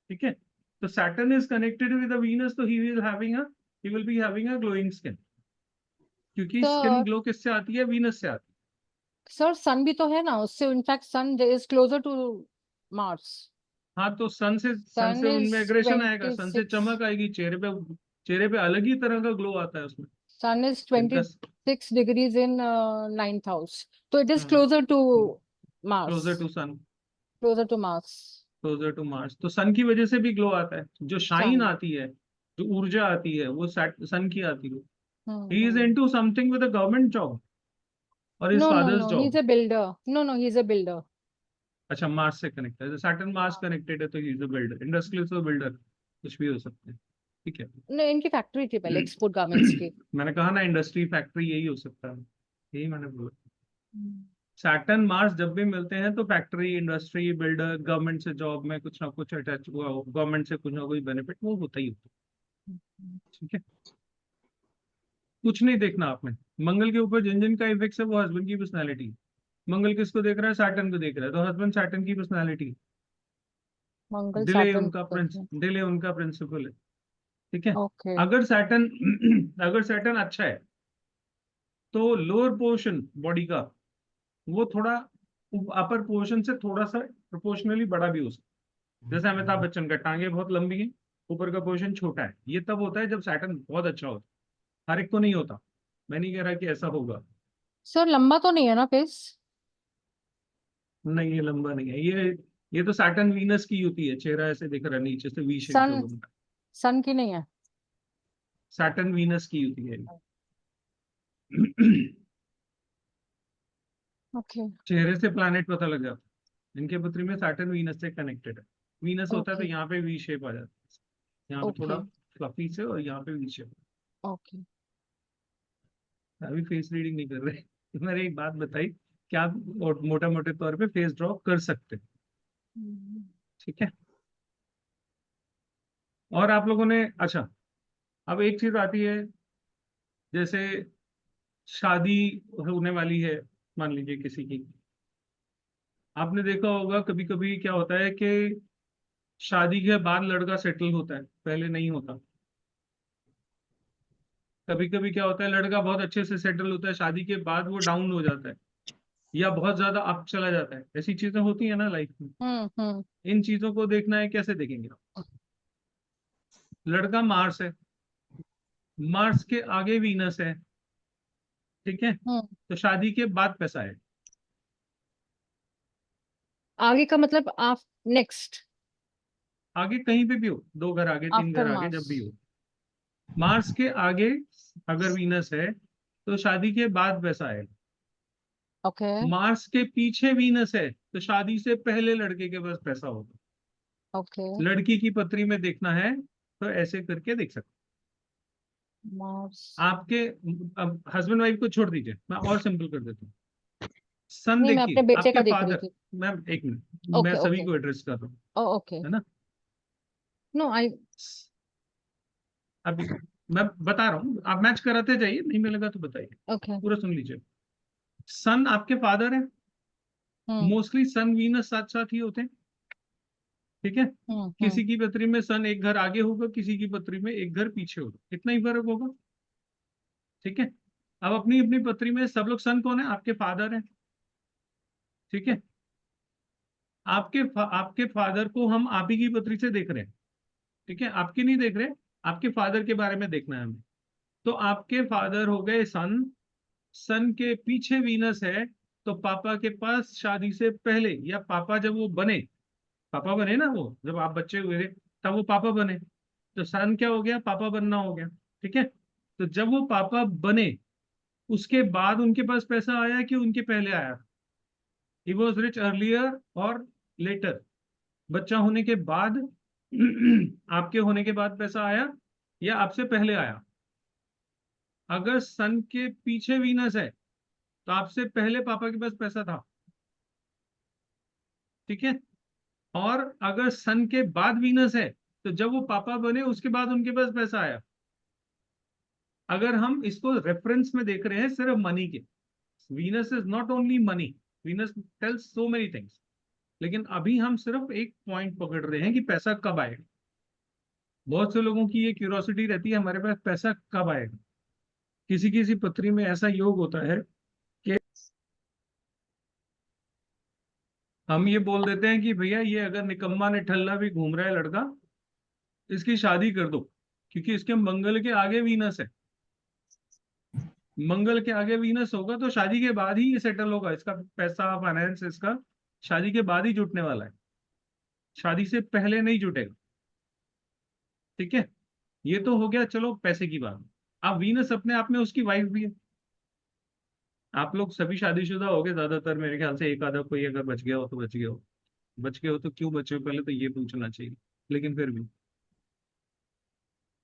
ठीक है? तो Saturn is connected with Venus, तो he will be having a glowing skin, क्योंकि तो स्किन ग्लो किससे आती है? वीनस से आती है। सर सन भी तो है ना उससे, in fact sun is closer to Mars. हाँ, तो सन से सन उनमें is एग्रेशन आएगा, सन से 26 चमक आएगी, चेहरे पे अलग ही तरह का ग्लो आता है उसमें। Sun is इनका 26 degrees in ninth house. So it is हाँ, closer to Mars. Closer to sun, Closer to Mars. Closer to Mars. तो सन की वजह से भी ग्लो आता है, जो शाइन Sun. आती है, जो ऊर्जा आती है, वो सन की आती है। Hmm, he is hmm. Into something with a government job और his No, no, father's no. Job. He's a builder. No, no. He's a builder. अच्छा, मार्स से कनेक्टेड है, सैटर्न मार्स कनेक्टेड है, तो he is a builder, industrialist और builder कुछ भी हो सकते हैं, ठीक है? No, इनकी फैक्ट्री थी पहले एक्सपोर्ट गारमेंट्स की। मैंने कहा ना, इंडस्ट्री फैक्ट्री यही हो सकता है, यही मैंने बोला। सैटर्न मार्स जब भी मिलते हैं तो फैक्ट्री, इंडस्ट्री, बिल्डर, गवर्नमेंट से जॉब में कुछ ना कुछ अटैच हुआ हो, गवर्नमेंट से कुछ ना कुछ बेनिफिट वो होता ही होता है, ठीक है? कुछ नहीं देखना आपने, मंगल के ऊपर जिन जिन का इफेक्ट है वो हस्बैंड की पर्सनैलिटी। मंगल किसको देख रहा है? सैटर्न को देख रहा है, तो हस्बैंड सैटर्न की पर्सनैलिटी। मंगल डिले सैटर्न। उनका प्रिंसिपल है, ठीक है? ओके। अगर सैटर्न अच्छा है तो लोअर पोर्शन बॉडी का वो थोड़ा अपर पोर्शन से थोड़ा सा प्रोपोर्शनली बड़ा भी हो सकता है। जैसे अमिताभ बच्चन का टांगे बहुत लंबी है, ऊपर का पोर्शन छोटा है, ये तब होता है जब सैटर्न बहुत अच्छा होता है। हर एक को नहीं होता, मैं नहीं कह रहा कि ऐसा होगा। सर लंबा तो नहीं है ना फेस? नहीं, ये लंबा नहीं है, ये तो सैटर्न वीनस की होती है, चेहरा ऐसे दिख रहा है नीचे से वी शेप का सन बनता है। सन की नहीं है। सैटर्न वीनस की होती है। ओके। चेहरे से प्लैनेट पता लग जाता है, इनके पृथ्वी में सैटर्न वीनस से कनेक्टेड है। वीनस होता है तो ओके। यहाँ पे वी शेप आ जाता है, यहाँ पे थोड़ा ओके। फ्लफी से, और यहाँ पे वी शेप। ओके। अभी फेस रीडिंग नहीं कर रहे तो मैंने एक बात बताई, क्या आप मोटा मोटे तौर पे फेस ड्रॉ कर सकते हैं, ठीक है? और आप लोगों ने, अच्छा, अब एक चीज आती है, जैसे शादी होने वाली है, मान लीजिए किसी की, आपने देखा होगा कभी कभी क्या होता है कि शादी के बाद लड़का सेटल होता है, पहले नहीं होता। कभी कभी क्या होता है, लड़का बहुत अच्छे से सेटल होता है, शादी के बाद वो डाउन हो जाता है या बहुत ज्यादा अप चला जाता है। ऐसी चीजें होती है ना लाइफ में। हम्म। इन चीजों को देखना है, कैसे देखेंगे आप? लड़का मार्स है, मार्स के आगे वीनस है, ठीक है? तो शादी के बाद पैसा है। आगे का मतलब आप नेक्स्ट आगे कहीं पे भी हो, 2 घर आगे, 3 आफ्टर घर आगे, जब मार्स। भी हो, मार्स के आगे अगर वीनस है तो शादी के बाद पैसा है। ओके। मार्स के पीछे वीनस है तो शादी से पहले लड़के के पास पैसा होगा। ओके। लड़की की पत्री में देखना है तो ऐसे करके देख सकते मार्स। हैं। आपके अब हस्बैंड वाइफ को छोड़ दीजिए, मैं और सिंपल कर देता हूँ। सन नहीं, मैं अपने देखिए, बेटे आपके का देख रही फादर, थी। मैम एक मिनट, मैं ओके। सभी ओके। को एड्रेस कर रहा हूँ, ओके। है ना? नो आई। अभी मैं बता रहा हूँ, आप मैच कराते जाइए, नहीं मिलेगा तो बताइए, ओके। पूरा सुन लीजिए। सन आपके फादर है, मोस्टली सन वीनस साथ साथ ही होते हैं, ठीक है? किसी की पत्री में सन एक घर आगे होगा, किसी की पत्री में एक घर पीछे होगा, इतना ही फर्क होगा, ठीक है? अब अपनी अपनी पत्री में सब लोग, सन कौन है? आपके फादर है, ठीक है? आपके फादर को हम आप ही की पत्री से देख रहे हैं, ठीक है? आपकी नहीं देख रहे, आपके फादर के बारे में देखना है हमें। तो आपके फादर हो गए सन, सन के पीछे वीनस है, तो पापा के पास शादी से पहले, या पापा जब वो बने, पापा बने ना, वो जब आप बच्चे हुए थे तब वो पापा बने, तो सन क्या हो गया? पापा बनना हो गया, ठीक है? तो जब वो पापा बने उसके बाद उनके पास पैसा आया कि उनके पहले आया? ही वॉज रिच अर्लियर और लेटर? बच्चा होने के बाद आपके होने के बाद पैसा आया या आपसे पहले आया? अगर सन के पीछे वीनस है तो आपसे पहले पापा के पास पैसा था, ठीक है। और अगर सन के बाद वीनस है तो जब वो पापा बने उसके बाद उनके पास पैसा आया। अगर हम इसको रेफरेंस में देख रहे हैं सिर्फ मनी के, Venus is not only money, Venus tells so many things, लेकिन अभी हम सिर्फ एक पॉइंट पकड़ रहे हैं कि पैसा कब आएगा। बहुत से लोगों की ये क्यूरियोसिटी रहती है हमारे पास पैसा कब आएगा। किसी किसी पत्री में ऐसा योग होता है कि हम ये बोल देते हैं कि भैया ये अगर निकम्मा निठल्ला भी घूम रहा है लड़का, इसकी शादी कर दो, क्योंकि इसके मंगल के आगे वीनस है। मंगल के आगे वीनस होगा तो शादी के बाद ही ये सेटल होगा, इसका पैसा फाइनेंस इसका शादी के बाद ही जुटने वाला है, शादी से पहले नहीं जुटेगा, ठीक है। ये तो हो गया चलो पैसे की बात। अब वीनस अपने आप में उसकी वाइफ भी है। आप लोग सभी शादीशुदा हो गए ज्यादातर, मेरे ख्याल से एक आधा कोई अगर बच गया हो तो बच गया हो, बच गए हो तो क्यों बचे हो पहले तो ये पूछना चाहिए, लेकिन फिर भी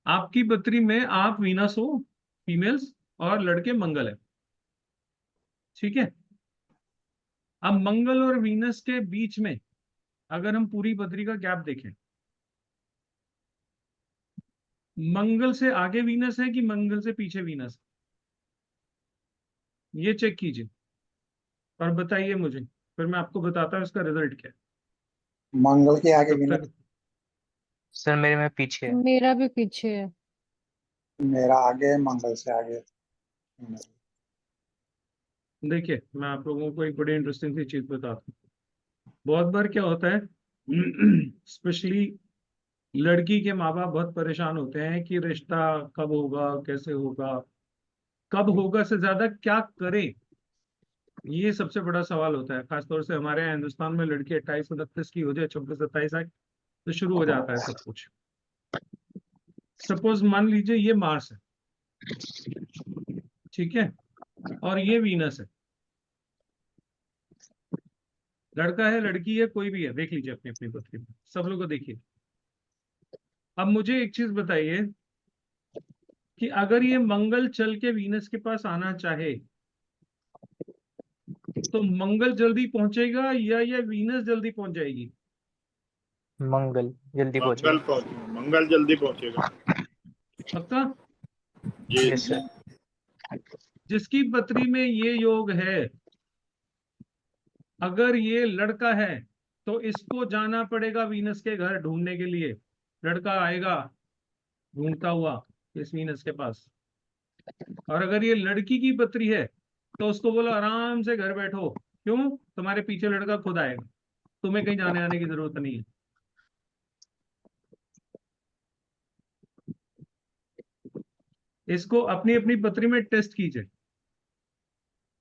आपकी पत्री में आप वीनस हो फीमेल्स और लड़के मंगल है, ठीक है। अब मंगल और वीनस के बीच में अगर हम पूरी पत्री का गैप देखें, मंगल से आगे वीनस है कि मंगल से पीछे वीनस है, ये चेक कीजिए और बताइए मुझे, फिर मैं आपको बताता हूँ इसका रिजल्ट क्या है। मंगल के आगे तब वीनस, तक सर मेरे में पीछे है। मेरा भी पीछे है। मेरा आगे, मंगल से आगे वीनस। देखिए मैं आप लोगों को एक बड़ी इंटरेस्टिंग सी चीज बताता हूँ। बहुत बार क्या होता है स्पेशली लड़की के माँ बाप बहुत परेशान होते हैं कि रिश्ता कब होगा, कैसे होगा, कब होगा से ज्यादा क्या करें, ये सबसे बड़ा सवाल होता है। खासतौर से हमारे यहाँ हिंदुस्तान में लड़की 28-29 की हो जाए, 26-27 आए तो शुरू हो जाता है सब कुछ। सपोज मान लीजिए ये मार्स है, ठीक है, और ये वीनस है। लड़का है लड़की है कोई भी है, देख लीजिए अपनी अपनी पत्री में, सब लोग को देखिए। अब मुझे एक चीज बताइए कि अगर ये मंगल चल के वीनस के पास आना चाहे तो मंगल जल्दी पहुंचेगा या ये वीनस जल्दी पहुंच जाएगी? मंगल जल्दी पहुंचेगा। मंगल जल्दी पहुंचेगा। पक्का? जी यस सर। जिसकी पत्री में ये योग है, अगर ये लड़का है तो इसको जाना पड़ेगा वीनस के घर ढूंढने के लिए। लड़का आएगा ढूंढता हुआ इस वीनस के पास। और अगर ये लड़की की पत्री है तो उसको बोलो आराम से घर बैठो, क्यों? तुम्हारे पीछे लड़का खुद आएगा, तुम्हें कहीं जाने आने की जरूरत नहीं है। इसको अपनी अपनी पत्री में टेस्ट कीजिए।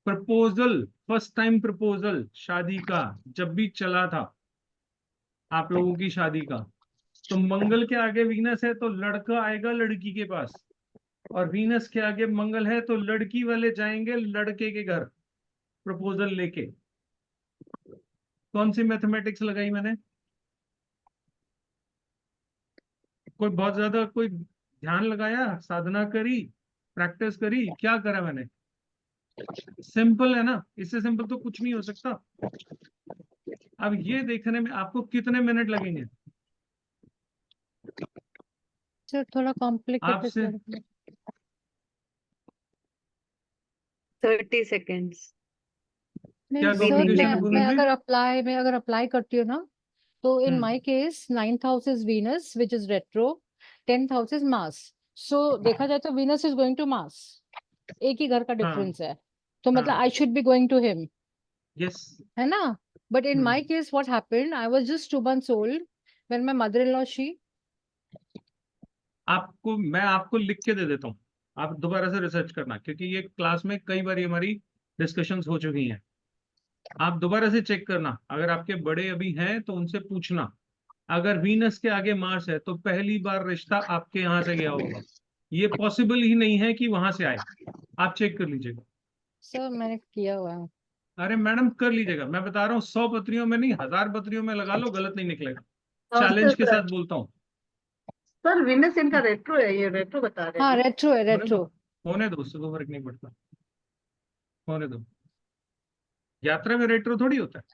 प्रपोजल, फर्स्ट टाइम प्रपोजल शादी का जब भी चला था आप लोगों की शादी का, तो मंगल के आगे वीनस है तो लड़का आएगा लड़की के पास, और वीनस के आगे मंगल है तो लड़की वाले जाएंगे लड़के के घर प्रपोजल लेके। कौन सी मैथमेटिक्स लगाई मैंने? कोई बहुत ज्यादा कोई ध्यान लगाया, साधना करी, प्रैक्टिस करी, क्या करा मैंने? सिंपल है ना, इससे सिंपल तो कुछ नहीं हो सकता। अब ये देखने में आपको कितने मिनट लगेंगे? सर थोड़ा कॉम्प्लिकेटेड आपसे 30 seconds. नहीं क्या सर, कॉम्प्लिकेशन है मैं पूनम जी? अगर अप्लाई करती हूँ ना, तो in hmm. My case 9th house is Venus which is retro, 10th house is Mars. So देखा जाए तो Venus is going to Mars, एक ही घर का हाँ डिफरेंस है, तो मतलब हाँ I should be going to him, yes. है ना? But in my hmm. case what happened, I was just 2 months old when my mother-in-law मैं आपको लिख के दे देता हूँ, आप दोबारा से रिसर्च करना, क्योंकि ये क्लास में कई बार हमारी डिस्कशंस हो चुकी हैं। आप दोबारा से चेक करना, अगर आपके बड़े अभी हैं तो उनसे पूछना। अगर वीनस के आगे मार्स है तो पहली बार रिश्ता आपके यहाँ से गया होगा, ये पॉसिबल ही नहीं है कि वहां से आए। आप चेक कर लीजिएगा। सर मैंने किया हुआ है। अरे मैडम कर लीजिएगा, मैं बता रहा हूँ 100 पत्रियों में नहीं 1000 पत्रियों में लगा लो, गलत नहीं निकलेगा। चैलेंज के साथ बोलता हूँ। सर वीनस इनका रेट्रो है, ये रेट्रो बता रहे हाँ हैं। रेट्रो है होने रेट्रो। दो, होने दो, उससे कोई फर्क नहीं पड़ता, होने दो। यात्रा में रेट्रो थोड़ी होता है।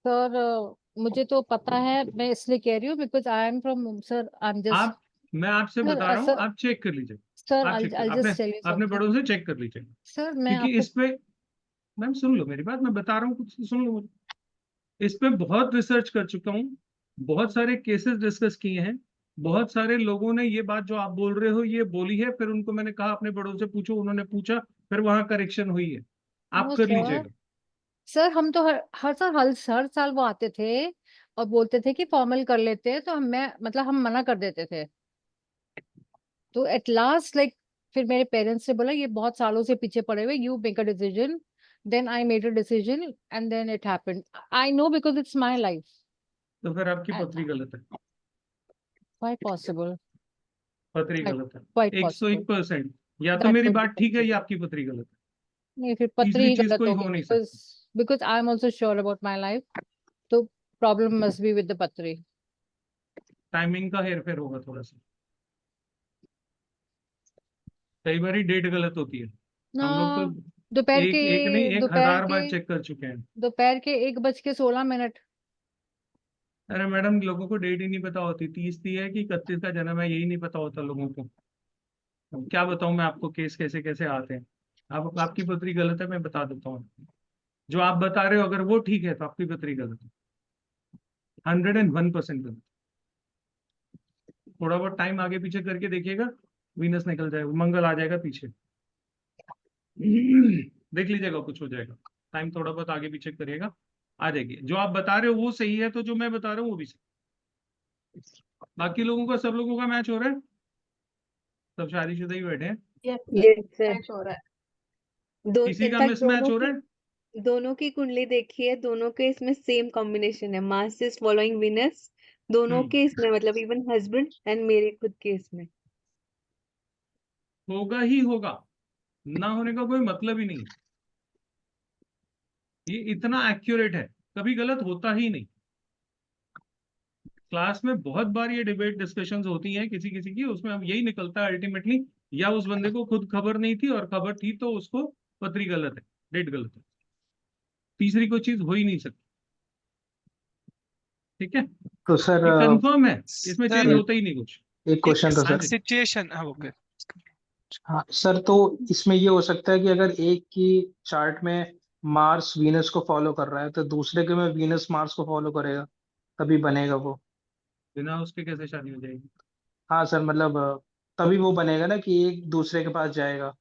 सर मुझे तो पता है, मैं इसलिए कह रही हूँ because I am from sir, I am just मैं आपसे सर बता रहा हूँ, सर आप चेक कर लीजिए। सर आप आई चेक कर, आई अपने जस्ट टेल यू अपने समथिंग बड़ों से चेक कर लीजिए, सर। मैं क्योंकि आपको इस पे, मैम सुन लो मेरी बात, मैं बता रहा हूँ कुछ, सुन लो मुझे। इस पे बहुत रिसर्च कर चुका हूँ, बहुत सारे केसेस डिस्कस किए हैं, बहुत सारे लोगों ने ये बात जो आप बोल रहे हो ये बोली है, फिर उनको मैंने कहा अपने बड़ों से पूछो, उन्होंने पूछा, फिर वहां करेक्शन हुई है। आप नो कर सर। लीजिएगा। सर हम तो हर साल वो आते थे और बोलते थे कि फॉर्मल कर लेते हैं, तो मैं मतलब हम मना कर देते थे। तो एट लास्ट लाइक फिर मेरे पेरेंट्स ने बोला ये बहुत सालों से पीछे पड़े हुए, you make a decision. Then I made a decision and then it happened. I know because it's my life. तो फिर आपकी पथरी गलत है, क्वाइट पॉसिबल। पथरी गलत है क्वाइट पॉसिबल 101%। या तो दैट मेरी वुड बी बात ठीक है पॉसिबल। या आपकी पथरी गलत है, नहीं फिर पत्री तीसरी ही चीज गलत कोई होगी हो नहीं बिकॉज सकती। Because I am also sure about my life. तो problem must be with the patri. Timing का हेर फेर होगा थोड़ा सा, कई बार डेट गलत होती है। ना हम लोग तो दोपहर के एक नहीं, दोपहर 1000 के बार चेक कर चुके हैं। दोपहर के 1:16। अरे मैडम, लोगों को डेट ही नहीं पता होती, 30 थी है कि 31 का जन्म है, यही नहीं पता होता लोगों को। अब क्या बताऊं मैं आपको, केस कैसे कैसे आते हैं। आप, आपकी पत्री गलत है, मैं बता देता हूँ। जो आप बता रहे हो अगर वो ठीक है तो आपकी पत्री गलत है, 101% गलत। थोड़ा बहुत टाइम आगे पीछे करके देखिएगा, वीनस निकल जाएगा, मंगल आ जाएगा पीछे। देख लीजिएगा, कुछ हो जाएगा। टाइम थोड़ा बहुत आगे पीछे करिएगा, आ जाएगी। जो आप बता रहे हो वो सही है, तो जो मैं बता रहा हूँ वो भी सही। बाकी लोगों का, सब लोगों का मैच हो रहा है, सब शादीशुदा ही बैठे हैं, यस सर। मैच हो रहा है। किसी का इनफैक्ट मिसमैच हो रहा है। दोनों की कुंडली देखी है, दोनों के इसमें सेम कॉम्बिनेशन है, मार्स इज फॉलोइंग वीनस। दोनों के इसमें मतलब इवन हस्बैंड एंड मेरे खुद के इसमें। होगा ही होगा, ना होने का कोई मतलब ही नहीं। ये इतना एक्यूरेट है, कभी गलत होता ही नहीं। क्लास में बहुत बार ये डिबेट डिस्कशंस होती हैं किसी किसी की, उसमें अब यही निकलता है अल्टीमेटली, या उस बंदे को खुद खबर नहीं थी, और खबर थी तो उसको पत्री गलत है, डेट गलत है। तीसरी कोई चीज हो ही नहीं सकती। ठीक है, तो सर ये कंफर्म है, इसमें चेंज सर होता ही नहीं कुछ। एक क्वेश्चन था हाँ सर। जी। सिचुएशन, हाँ ओके। हाँ सर, तो इसमें ये हो सकता है कि अगर एक की चार्ट में मार्स वीनस को फॉलो कर रहा है तो दूसरे के में वीनस मार्स को फॉलो करेगा, तभी बनेगा वो। बिना उसके कैसे शादी हो जाएगी? हाँ सर, मतलब तभी वो बनेगा ना कि एक दूसरे के पास जाएगा।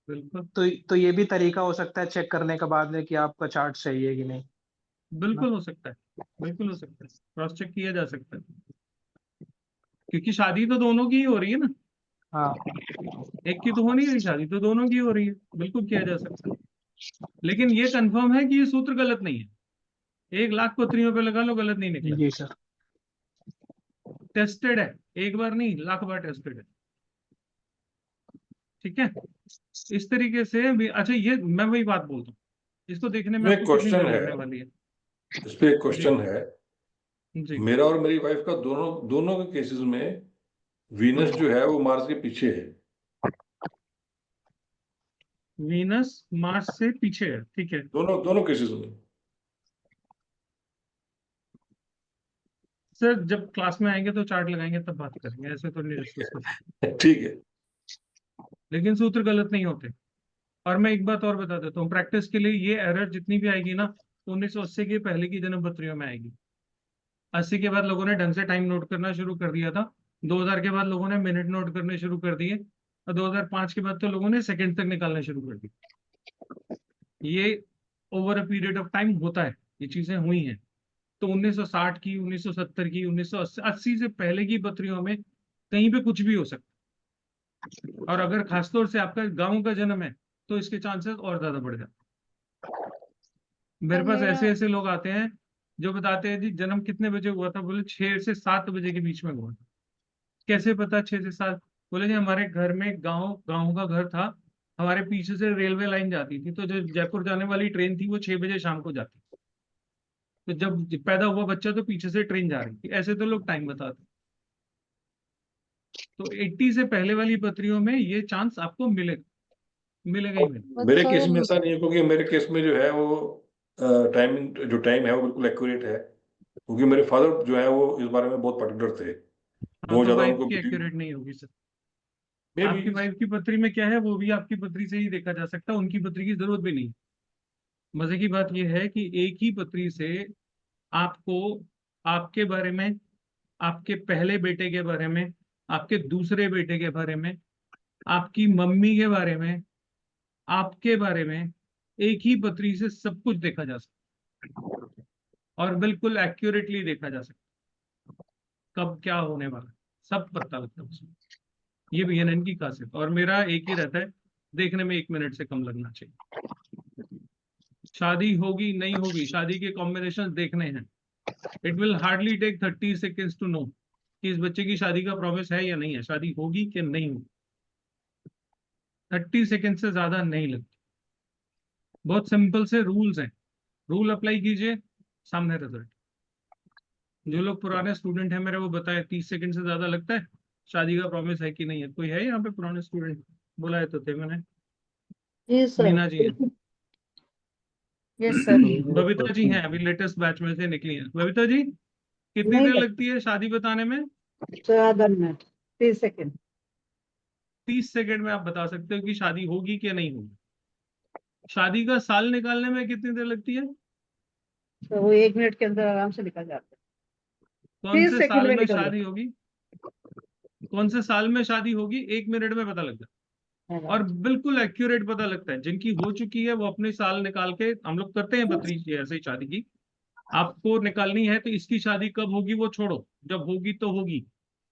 बिल्कुल, तो ये भी तरीका हो सकता है चेक करने के बाद में कि आपका चार्ट सही है कि नहीं। बिल्कुल हो सकता है, बिल्कुल हो सकता है, क्रॉस चेक किया जा सकता है, क्योंकि शादी तो दोनों की ही हो रही है ना, हाँ एक की तो हो नहीं रही, शादी तो दोनों की हो रही है, बिल्कुल किया जा सकता है। लेकिन ये कंफर्म है कि ये सूत्र गलत नहीं है, 1 लाख पत्रियों पे लगा लो, गलत नहीं निकला। जी सर। टेस्टेड है, एक बार नहीं, लाख बार टेस्टेड है। ठीक है, इस तरीके से भी। अच्छा, ये मैं वही बात बोलता हूँ, इसको देखने में इसमें एक आपको कितनी क्वेश्चन देर है, लगने वाली है? इस पे एक जी क्वेश्चन है। जी। मेरा और मेरी वाइफ का दोनों दोनों के केसेस में वीनस जो है वो मार्स के पीछे है। वीनस मार्स से पीछे है, ठीक है। दोनों दोनों केसेस में। सर जब क्लास में आएंगे तो चार्ट लगाएंगे तब बात करेंगे, ऐसे तो नहीं डिस्कस कर सकते। ठीक है। लेकिन सूत्र गलत नहीं होते। और मैं एक बात और बता देता हूँ प्रैक्टिस के लिए, ये एरर जितनी भी आएगी ना, 1980 के पहले की जन्म पत्रियों में आएगी। 80 के बाद लोगों ने ढंग से टाइम नोट करना शुरू कर दिया था, 2000 के बाद लोगों ने मिनट नोट करने शुरू कर दिए, और 2005 के बाद तो लोगों ने सेकंड तक निकालना शुरू कर दिया। ये over a period of time होता है, ये चीजें हुई हैं। तो 1960 की, 1970 की, 1980 से पहले की पत्रियों में कहीं पे कुछ भी हो सकता है। और अगर खासतौर से आपका गांव का जन्म है तो इसके चांसेस और ज्यादा बढ़ जाते हैं। मेरे सर पास मेरा ऐसे ऐसे लोग आते हैं जो बताते हैं जी जन्म कितने बजे हुआ था, बोले 6 से 7 बजे के बीच में हुआ था। कैसे पता 6 से 7? बोले जी हमारे घर में, गांव गांव का घर था, हमारे पीछे से रेलवे लाइन जाती थी, तो जो जयपुर जाने वाली ट्रेन थी वो 6 बजे शाम को जाती। तो जब पैदा हुआ बच्चा तो पीछे से ट्रेन जा रही थी, ऐसे तो लोग टाइम बताते। तो 80 से पहले वाली पत्रियों में ये चांस आपको मिलेगा, मिलेगा ही मिलेगा। मेरे सर केस में ऐसा नहीं है, क्योंकि मेरे केस में जो है वो टाइमिंग जो टाइम है वो बिल्कुल एक्यूरेट है, क्योंकि मेरे फादर जो है वो इस बारे में बहुत पर्टिकुलर थे, हाँ, बहुत तो ज्यादा वाइफ उनको की बिलीव। एक्यूरेट नहीं होगी सर। मे आपकी बी। वाइफ की पत्री में क्या है वो भी आपकी पत्री से ही देखा जा सकता है, उनकी पत्री की जरूरत भी नहीं। मजे की बात यह है कि एक ही पत्री से आपको आपके बारे में, आपके पहले बेटे के बारे में, आपके दूसरे बेटे के बारे में, आपकी मम्मी के बारे में, आपके बारे में, एक ही पत्री से सब कुछ देखा जा सकता है और बिल्कुल एक्यूरेटली देखा जा सकता है कब क्या होने वाला है, सब पता लगता है उसमें। ये बीएनएन की खासियत। और मेरा एक ही रहता है, देखने में 1 मिनट से कम लगना चाहिए। शादी होगी नहीं होगी, शादी के कॉम्बिनेशन देखने हैं। It will hardly take 30 seconds to know कि इस बच्चे की शादी का प्रॉमिस है या नहीं है, शादी होगी कि नहीं होगी। 30 सेकेंड से ज्यादा नहीं लगती। बहुत सिंपल से रूल्स हैं, रूल अप्लाई कीजिए, सामने रिजल्ट। जो लोग पुराने स्टूडेंट हैं मेरे, वो बताए 30 सेकंड से ज्यादा लगता है शादी का प्रॉमिस है कि नहीं है? कोई है यहाँ पे पुराने स्टूडेंट? बुलाए तो थे मैंने। जी सर। मीना जी हैं, यस सर। बबीता जी हैं, अभी लेटेस्ट बैच में से निकली हैं। बबीता जी, कितनी नहीं देर लगती है शादी बताने में? सर, आधा मिनट, 30 सेकेंड। 30 सेकंड में आप बता सकते हो कि शादी होगी कि नहीं होगी। शादी का साल निकालने में कितनी देर लगती है? तो वो 1 मिनट के अंदर आराम से निकल जाता है। कौन 30 से सेकेंड साल में में निकल जाता शादी होगी? कौन से साल में शादी होगी 1 मिनट में पता लगता है। है। और बिल्कुल एक्यूरेट पता लगता है। जिनकी हो चुकी है वो अपने साल निकाल के, हम लोग करते हैं पत्री ऐसे ही शादी की। आपको निकालनी है तो इसकी शादी कब होगी वो छोड़ो, जब होगी तो होगी।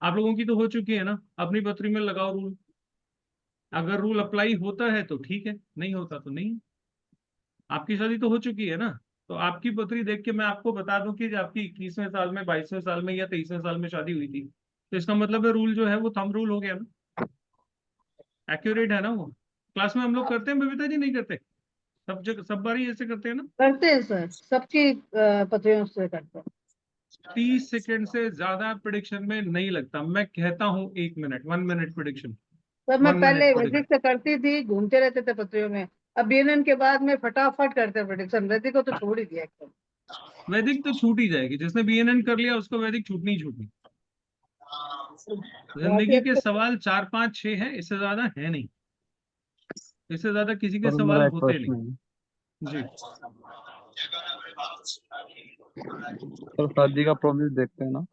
आप लोगों की तो हो चुकी है ना, अपनी पत्री में लगाओ रूल। अगर रूल अप्लाई होता है तो ठीक है, नहीं होता तो नहीं। आपकी शादी तो हो चुकी है ना, तो आपकी पत्री देख के मैं आपको बता दूं कि आपकी 21वें साल में, 22वें साल में या 23वें साल में शादी हुई थी, तो इसका मतलब है रूल जो है वो थंब रूल हो गया ना, एक्यूरेट है ना वो। क्लास में हम लोग करते हैं बबीता जी, नहीं करते? सब जगह सब बारी ऐसे करते हैं ना। करते हैं सर, सबकी पत्रियों से करते हैं। 30 सेकंड से ज्यादा प्रिडिक्शन में नहीं लगता। मैं कहता हूँ 1 मिनट, 1 मिनट प्रिडिक्शन, सर मैं 1 मिनट पहले प्रिडिक्शन। वैदिक से करती थी, घूमते रहते थे पत्रियों में। अब बीएनएन के बाद में फटाफट करते हैं प्रोडिक्शन। वैदिक को तो छोड़ ही दिया एकदम। वैदिक तो छूट ही जाएगी, जिसने बीएनएन कर लिया उसको वैदिक छूटनी ही छूटनी। काफी जिंदगी के अच्छे। सवाल 4 5 6 हैं, इससे ज्यादा है नहीं। इससे ज्यादा किसी के सर सवाल मेरा एक होते प्रश्न नहीं। है। जी। सर शादी का प्रॉमिस देखते हैं ना,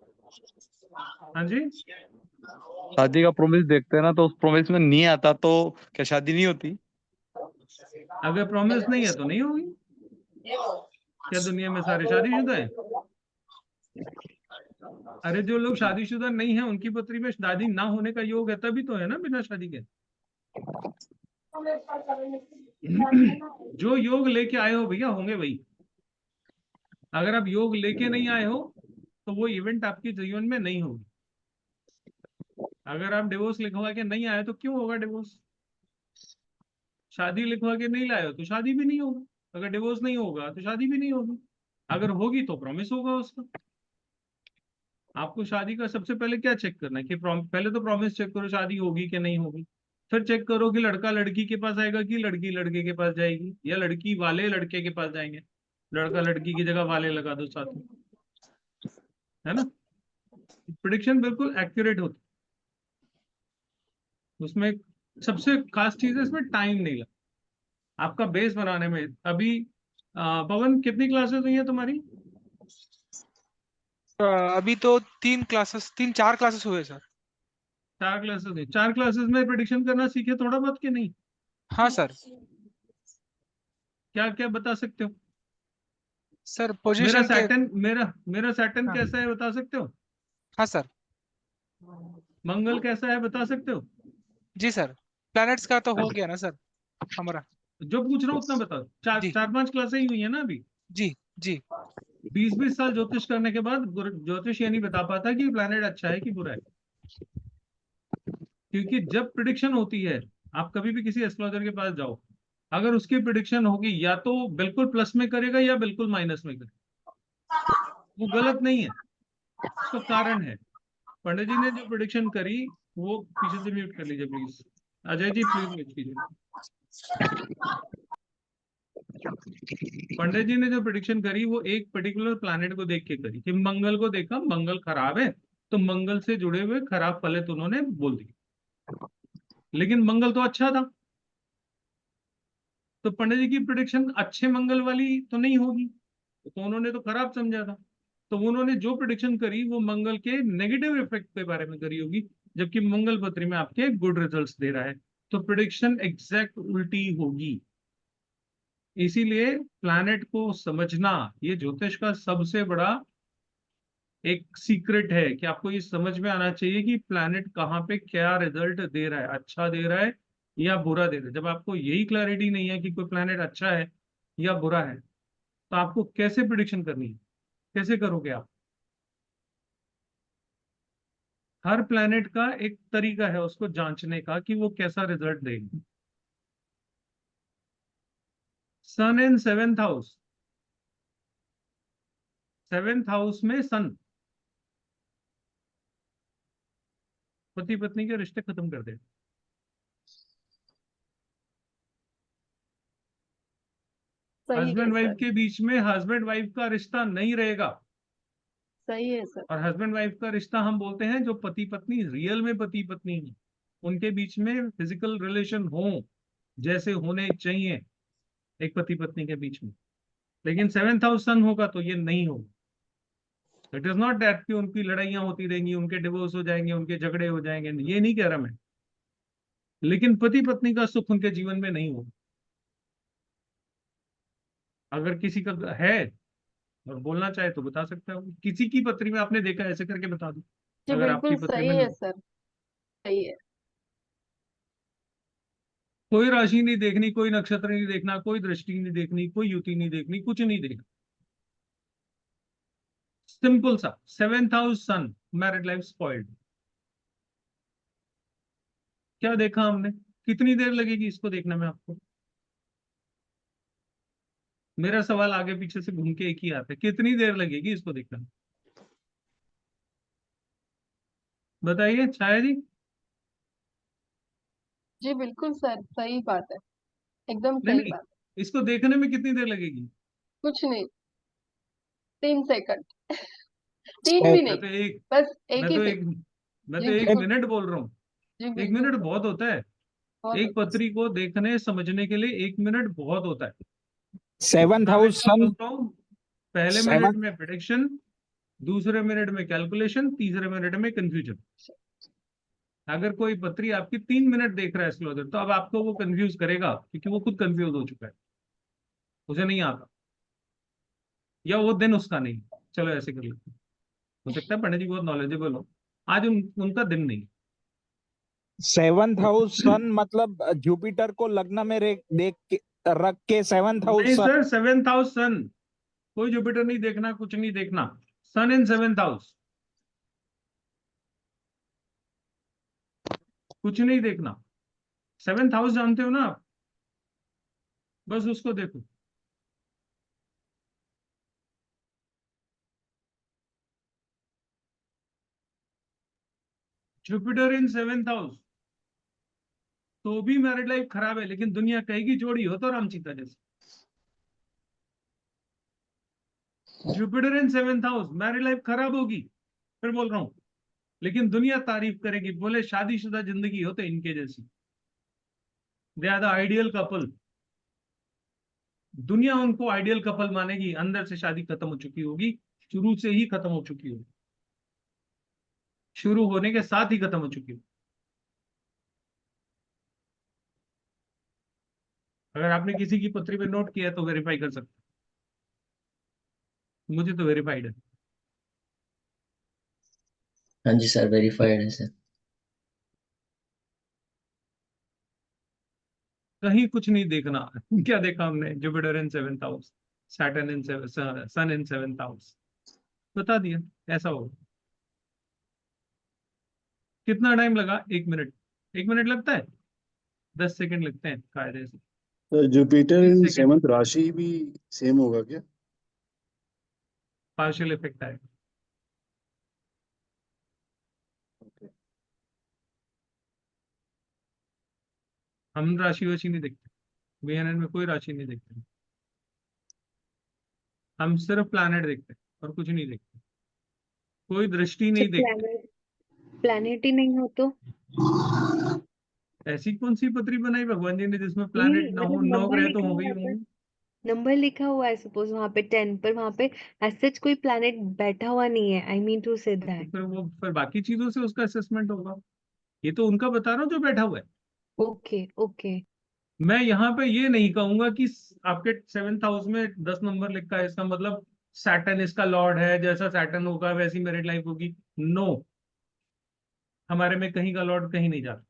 हाँ जी। शादी का प्रॉमिस देखते हैं ना, तो उस प्रॉमिस में नहीं आता तो क्या शादी नहीं होती? अगर प्रॉमिस नहीं है तो नहीं होगी। क्या दुनिया में सारे शादीशुदा हैं? अरे जो लोग शादीशुदा नहीं है उनकी पत्री में शादी ना होने का योग है, तभी तो है ना बिना शादी के। जो योग लेके आए हो भैया, होंगे भाई। अगर आप योग लेके नहीं आए हो तो वो इवेंट आपके जीवन में नहीं होगी। अगर आप डिवोर्स लिखवा के नहीं आए तो क्यों होगा डिवोर्स? शादी लिखवा के नहीं लाए हो तो शादी भी नहीं होगा। अगर डिवोर्स नहीं होगा तो शादी भी नहीं होगी। अगर होगी तो प्रॉमिस होगा उसका। आपको शादी का सबसे पहले क्या चेक करना है कि पहले तो प्रॉमिस चेक करो शादी होगी कि नहीं होगी। फिर चेक करो कि लड़का लड़की के पास आएगा कि लड़की लड़के के पास जाएगी, या लड़की वाले लड़के के पास जाएंगे। लड़का लड़की की जगह वाले लगा दो साथ में, है ना। प्रिडिक्शन बिल्कुल एक्यूरेट होती है। उसमें सबसे खास चीज है इसमें टाइम नहीं लगता आपका बेस बनाने में। अभी पवन, कितनी क्लासेस हुई है तुम्हारी? अभी तो 3 4 क्लासेस हुए सर। 4 क्लासेस हुई। 4 क्लासेस में प्रिडिक्शन करना सीखे थोड़ा बहुत कि नहीं? हाँ सर। क्या क्या बता सकते हो? सर मेरा पोजीशन के। सैटर्न मेरा सैटर्न हाँ कैसा है बता सकते हो? हाँ सर। मंगल कैसा है बता सकते हो? जी सर, प्लैनेट्स का तो हो गया ना सर हमारा। जो पूछ रहा हूँ उतना बताओ। चार जी 5 क्लासें ही हुई है ना अभी। जी जी 20 साल ज्योतिष करने के बाद ज्योतिष ये नहीं बता पाता कि प्लैनेट अच्छा है कि बुरा है। क्योंकि जब प्रिडिक्शन होती है, आप कभी भी किसी एस्ट्रोलॉजर के पास जाओ, अगर उसकी प्रिडिक्शन होगी या तो बिल्कुल प्लस में करेगा या बिल्कुल माइनस में करेगा। वो गलत नहीं है, उसका कारण है। पंडित जी ने जो प्रेडिक्शन करी वो, पीछे से म्यूट कर लीजिए please, Ajay ji please mute कीजिए। पंडित जी ने जो प्रेडिक्शन करी वो एक पर्टिकुलर प्लैनेट को देख के करी, कि मंगल को देखा, मंगल खराब है, तो मंगल से जुड़े हुए खराब फलित उन्होंने बोल दिए, लेकिन मंगल तो अच्छा था, तो पंडित जी की प्रेडिक्शन अच्छे मंगल वाली तो नहीं होगी, तो उन्होंने तो खराब समझा था। तो उन्होंने जो प्रेडिक्शन करी वो मंगल के नेगेटिव इफेक्ट के बारे में करी होगी, जबकि मंगल पत्री में आपके गुड रिजल्ट्स दे रहा है, तो प्रेडिक्शन एग्जैक्ट उल्टी होगी। इसीलिए प्लैनेट को समझना ये ज्योतिष का सबसे बड़ा एक सीक्रेट है, कि आपको ये समझ में आना चाहिए कि प्लैनेट कहाँ पे क्या रिजल्ट दे रहा है, अच्छा दे रहा है या बुरा दे रहा है। जब आपको यही क्लैरिटी नहीं है कि कोई प्लैनेट अच्छा है या बुरा है, तो आपको कैसे प्रिडिक्शन करनी है, कैसे करोगे आप? हर प्लैनेट का एक तरीका है उसको जांचने का कि वो कैसा रिजल्ट देगा। Sun in seventh house, seventh house में सन पति पत्नी के रिश्ते खत्म कर देगा। सही है हस्बैंड वाइफ सर, के बीच में हस्बैंड वाइफ का रिश्ता नहीं रहेगा। सही है सर। और हस्बैंड वाइफ का रिश्ता हम बोलते हैं जो पति पत्नी रियल में पति पत्नी है, उनके बीच में फिजिकल रिलेशन हो जैसे होने चाहिए एक पति पत्नी के बीच में। लेकिन सेवेंथ हाउस सन होगा तो ये नहीं होगा। इट इज नॉट दैट कि उनकी लड़ाइयां होती रहेंगी, उनके डिवोर्स हो जाएंगे, उनके झगड़े हो जाएंगे, ये नहीं कह रहा मैं, लेकिन पति पत्नी का सुख उनके जीवन में नहीं होगा। अगर किसी का है और बोलना चाहे तो बता सकता है, किसी की पत्री में आपने देखा, ऐसे करके बता दो जी अगर आपकी बिल्कुल पत्री सही में। है सर, सही है। कोई राशि नहीं देखनी, कोई नक्षत्र नहीं देखना, कोई दृष्टि नहीं देखनी, कोई युति नहीं देखनी, कुछ नहीं देखना, सिंपल सा। सेवेंथ हाउस सन, मैरिड लाइफ स्पॉइल्ड। क्या देखा हमने? कितनी देर लगेगी इसको देखने में आपको? मेरा सवाल आगे पीछे से घूम के एक ही आता है, कितनी देर लगेगी इसको देखने में? बताइए छाया जी। जी बिल्कुल सर, सही बात है, एकदम नहीं सही नहीं, बात। इसको देखने में कितनी देर लगेगी? कुछ नहीं, 3 सेकंड, तीन सौ भी मैं नहीं, तो एक बस एक मैं ही तो एक सेकंड। मैं तो जी एक बिल्कुल, मिनट बोल रहा हूँ। जी एक बिल्कुल मिनट सर, बहुत होता है, बहुत एक पत्री को देखने समझने के लिए 1 मिनट बहुत होता है। सेवंथ मैं हाउस हमेशा सन, बोलता हूँ, पहले मिनट सेवन में प्रिडिक्शन, दूसरे मिनट में कैलकुलेशन, तीसरे मिनट में कंफ्यूजन। अगर कोई पत्री आपकी 3 मिनट देख रहा है स्लोजर, तो अब आपको वो कंफ्यूज करेगा, क्योंकि वो खुद कंफ्यूज हो चुका है, उसे नहीं आता, या वो दिन उसका नहीं। चलो ऐसे कर लेते हैं। हो सकता है पंडित जी बहुत नॉलेजेबल हो, आज उनका दिन नहीं। सेवंथ हाउस सन मतलब जुपिटर को लग्न में देख के रख के सेवंथ नहीं हाउस सन। सर, सेवेंथ हाउस सन, कोई जुपिटर नहीं देखना, कुछ नहीं देखना, सन इन सेवेंथ हाउस, कुछ नहीं देखना। सेवेंथ हाउस जानते हो ना आप, बस उसको देखो। जुपिटर इन सेवेंथ हाउस, तो भी मैरिड लाइफ खराब है, लेकिन दुनिया कहेगी जोड़ी हो तो राम सीता जैसे। Jupiter in seventh house, married life खराब होगी, फिर बोल रहा हूं, लेकिन दुनिया तारीफ करेगी, बोले शादीशुदा जिंदगी हो तो इनके जैसी, they are the ideal couple. दुनिया उनको आइडियल कपल मानेगी, अंदर से शादी खत्म हो चुकी होगी, शुरू से ही खत्म हो चुकी होगी, शुरू होने के साथ ही खत्म हो चुकी होगी। अगर आपने किसी की पत्री पे नोट किया तो वेरीफाई कर सकते हैं। मुझे तो वेरीफाइड है। हाँ जी सर, वेरीफाइड है सर। कहीं कुछ नहीं देखना। क्या देखा हमने? Jupiter in seventh house, Saturn in sun in seventh house, बता दिया ऐसा होगा। कितना टाइम लगा? 1 मिनट। 1 मिनट लगता है, 10 सेकंड लगते हैं कायदे से। तो जुपिटर 30 इन सेकंड सेवंथ राशि भी सेम होगा क्या? पार्शियल इफेक्ट आएगा। हम राशि वाशि नहीं देखते, VNN में कोई राशि नहीं देखते, हम सिर्फ प्लैनेट देखते हैं और कुछ नहीं देखते, कोई दृष्टि नहीं देखते। प्लैनेट ही नहीं हो तो ऐसी कौन सी पत्री बनाई भगवान जी ने जिसमें नहीं, प्लैनेट ना हो? मतलब 9 नंबर ग्रह तो लिखा होंगे हुआ ही है पर होंगे। नंबर लिखा हुआ है सपोज वहां पे 10 पर वहां पे ऐसा कोई प्लैनेट बैठा हुआ नहीं है, आई मीन टू से तो दैट। फिर बाकी चीजों से उसका असेसमेंट होगा। ये तो उनका बता रहा हूँ जो बैठा हुआ है। Okay okay. मैं यहाँ पे ये नहीं कहूंगा कि आपके 7th हाउस में 10 नंबर लिखा है इसका मतलब सैटर्न इसका लॉर्ड है, जैसा सैटर्न होगा वैसी मैरिड लाइफ होगी। नो, हमारे में कहीं का लॉर्ड कहीं नहीं जाता,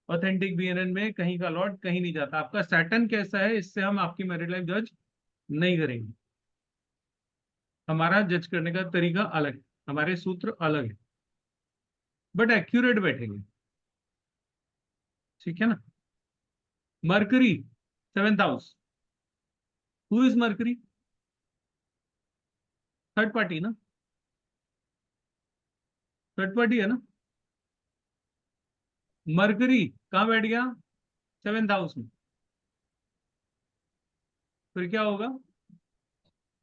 ऑथेंटिक BNN में कहीं का लॉर्ड कहीं नहीं जाता। आपका सैटर्न कैसा है इससे हम आपकी मैरिड लाइफ जज नहीं करेंगे, हमारा जज करने का तरीका अलग है, हमारे सूत्र अलग है, बट एक्यूरेट बैठेंगे, ठीक है ना। Mercury 7th house, who is mercury? Third party ना, थर्ड पार्टी है ना। मरकरी कहाँ बैठ गया? 7th हाउस में। फिर क्या होगा?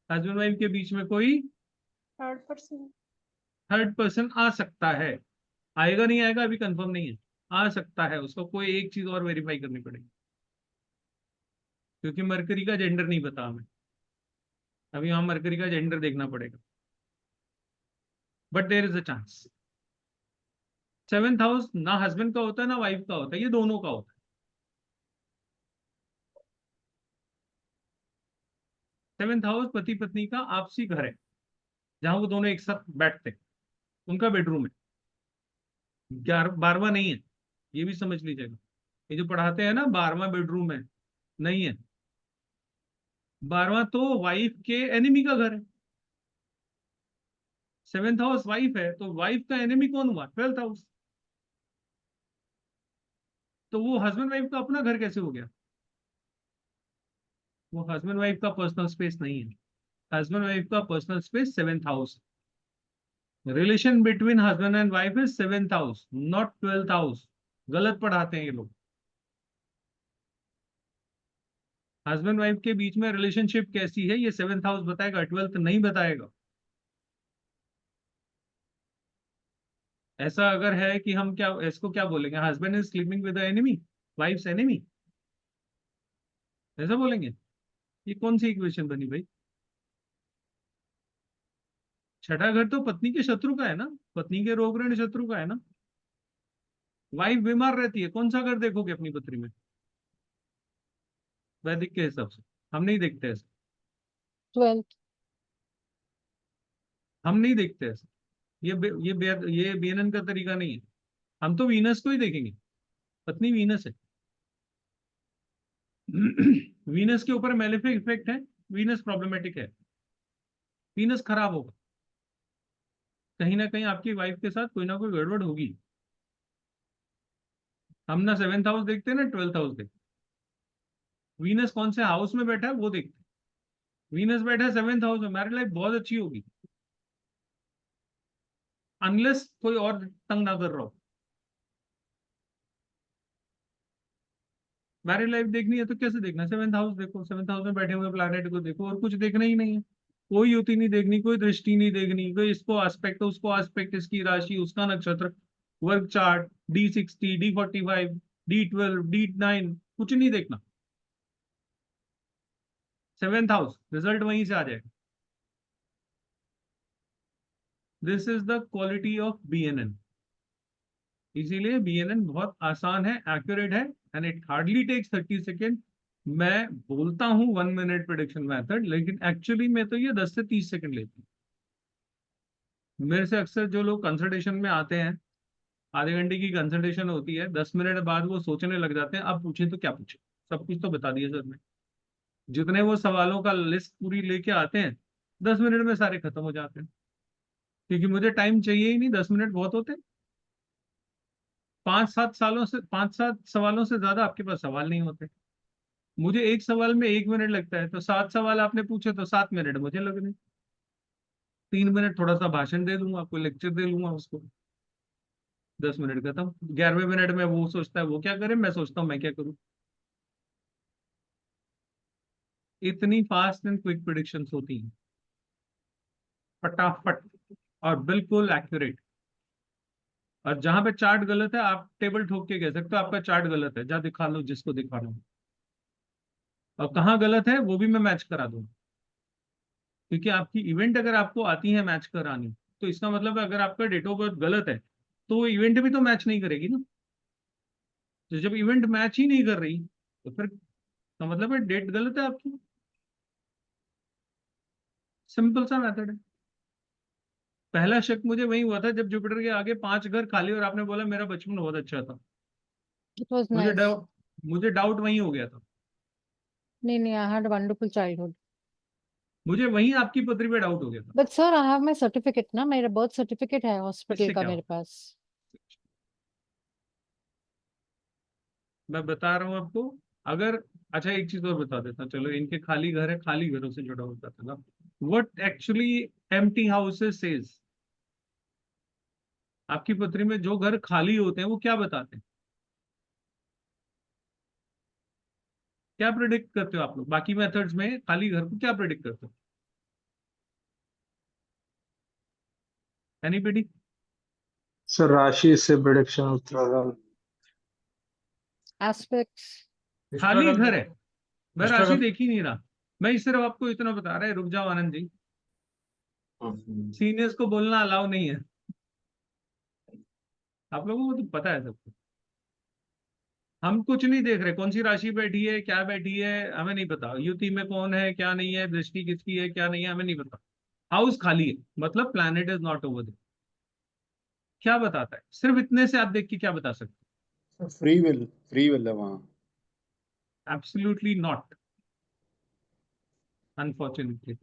हस्बैंड वाइफ के बीच में कोई थर्ड पर्सन आ सकता है, आएगा नहीं आएगा अभी कंफर्म नहीं है, आ सकता है। उसको कोई एक चीज और वेरीफाई करनी पड़ेगी, क्योंकि मरकरी का जेंडर नहीं पता हमें, अभी वहां मरकरी का जेंडर देखना पड़ेगा, but there is a chance. 7th house ना हस्बैंड का होता है ना वाइफ का होता है, ये दोनों का होता है। 7th हाउस पति पत्नी का आपसी घर है, जहां वो दोनों एक साथ बैठते हैं, उनका बेडरूम है। 12वां नहीं है, ये भी समझ लीजिएगा। ये जो पढ़ाते हैं ना 12वां बेडरूम है, नहीं है। 12वां तो वाइफ के एनिमी का घर है। 7th हाउस वाइफ है, तो वाइफ का एनिमी कौन हुआ? 12th house. तो वो हस्बैंड वाइफ का अपना घर कैसे हो गया? वो हस्बैंड वाइफ का पर्सनल स्पेस नहीं है, हस्बैंड वाइफ का personal space 7th house. Relation between husband and wife is 7th house, not 12th house. गलत पढ़ाते हैं ये लोग। हस्बैंड वाइफ के बीच में रिलेशनशिप कैसी है ये 7th हाउस बताएगा, 12th नहीं बताएगा। ऐसा अगर है कि हम क्या इसको क्या बोलेंगे, husband is sleeping with enemy, wife's enemy, ऐसा बोलेंगे? ये कौन सी इक्वेशन बनी भाई? छठा घर तो पत्नी के शत्रु का है ना, पत्नी के रोग ऋण शत्रु का है ना। वाइफ बीमार रहती है, कौन सा घर देखोगे अपनी पत्री में वैदिक के हिसाब से? हम नहीं देखते ऐसा, 12th। हम नहीं देखते ऐसा। ये BNN का तरीका नहीं है। हम तो वीनस को ही देखेंगे, पत्नी वीनस है। वीनस के ऊपर मेलेफिक इफेक्ट है, वीनस प्रॉब्लमेटिक है, वीनस खराब होगा, कहीं ना कहीं आपकी वाइफ के साथ कोई ना कोई गड़बड़ होगी। हम ना 7th हाउस देखते ना 12th हाउस देखते, वीनस कौन से हाउस में बैठा है वो देखते। वीनस बैठा है 7th हाउस में, मैरिड लाइफ बहुत अच्छी होगी, अनलेस कोई और तंग ना कर रहा हो। मैरिड लाइफ देखनी है तो कैसे देखना? 7th हाउस देखो, 7th हाउस में बैठे हुए प्लैनेट को देखो, और कुछ देखना ही नहीं है। कोई युति नहीं देखनी, कोई दृष्टि नहीं देखनी, कोई इसको एस्पेक्ट उसको एस्पेक्ट, इसकी राशि उसका नक्षत्र, work chart, D60 D45 D12 D9, कुछ नहीं देखना। 7th हाउस रिजल्ट वहीं से आ जाएगा। This is the quality of BNN। इसीलिए BNN बहुत आसान है, एक्यूरेट है, and it hardly takes 30 second. मैं बोलता हूँ 1 मिनट प्रेडिक्शन मेथड, लेकिन एक्चुअली में तो ये 10 से 30 सेकेंड लेती है। मेरे से अक्सर जो लोग कंसल्टेशन में आते हैं, आधे घंटे की कंसल्टेशन होती है, 10 मिनट बाद वो सोचने लग जाते हैं अब पूछे तो क्या पूछे, सब कुछ तो बता दिया सर ने। जितने वो सवालों का लिस्ट पूरी लेके आते हैं 10 मिनट में सारे खत्म हो जाते हैं, क्योंकि मुझे टाइम चाहिए ही नहीं, 10 मिनट बहुत होते हैं। 5-7 सवालों से ज्यादा आपके पास सवाल नहीं होते। मुझे एक सवाल में 1 मिनट लगता है, तो 7 सवाल आपने पूछे तो 7 मिनट मुझे लग रहे। 3 मिनट थोड़ा सा भाषण दे दूंगा, कोई लेक्चर दे लूंगा उसको, 10 मिनट खत्म। 11वें मिनट में वो सोचता है वो क्या करे, मैं सोचता हूँ मैं क्या करूँ। इतनी फास्ट एंड क्विक प्रिडिक्शंस होती हैं, फटाफट और बिल्कुल एक्यूरेट। और जहां पे चार्ट गलत है आप टेबल ठोक के कह सकते हो आपका चार्ट गलत है, जा दिखा लो जिसको दिखाना हो। और कहाँ गलत है वो भी मैं मैच करा दूंगा, क्योंकि आपकी इवेंट अगर आपको आती है मैच करानी, तो इसका मतलब है अगर आपका डेट ऑफ बर्थ गलत है तो वो इवेंट भी तो मैच नहीं करेगी ना। तो जब इवेंट मैच ही नहीं कर रही तो फिर का मतलब है डेट गलत है आपकी। सिंपल सा मेथड है। पहला शक मुझे वही हुआ था जब जुपिटर के आगे 5 घर खाली और आपने बोला मेरा बचपन बहुत अच्छा था। इट वाज मुझे नाइस। डाउट मुझे डाउट वही हो गया था। नहीं, आई हैड वंडरफुल चाइल्डहुड। मुझे वही आपकी पत्री पे डाउट हो गया था। But sir I have my certificate ना, मेरा बर्थ सर्टिफिकेट है हॉस्पिटल इससे का क्या मेरे होगा, पास। मैं बता रहा हूँ आपको। अगर अच्छा एक चीज और बता देता, चलो इनके खाली घर है, खाली घरों से जुड़ा होता था ना। What actually empty houses says, आपकी पत्री में जो घर खाली होते हैं वो क्या बताते हैं, क्या प्रिडिक्ट करते हो आप लोग बाकी मेथड्स में खाली घर को क्या प्रिडिक्ट करते हो? एनीबडी? सर राशि से प्रिडिक्शन होता है। एस्पेक्ट्स। खाली घर है, मैं राशि स्ट्रगल। देख ही नहीं रहा। मैं सिर्फ आपको इतना बता रहा है, रुक जाओ आनंद जी, सीनियर्स को बोलना अलाउ नहीं है, आप लोगों को तो पता है सबको। हम कुछ नहीं देख रहे कौन सी राशि बैठी है क्या बैठी है, हमें नहीं पता युति में कौन है क्या नहीं है, दृष्टि किसकी है क्या नहीं है, हमें नहीं पता। हाउस खाली है मतलब planet is not over there. क्या बताता है, सिर्फ इतने से आप देख के क्या बता सकते फ्री विल है वहाँ। हो? Absolutely not, unfortunately.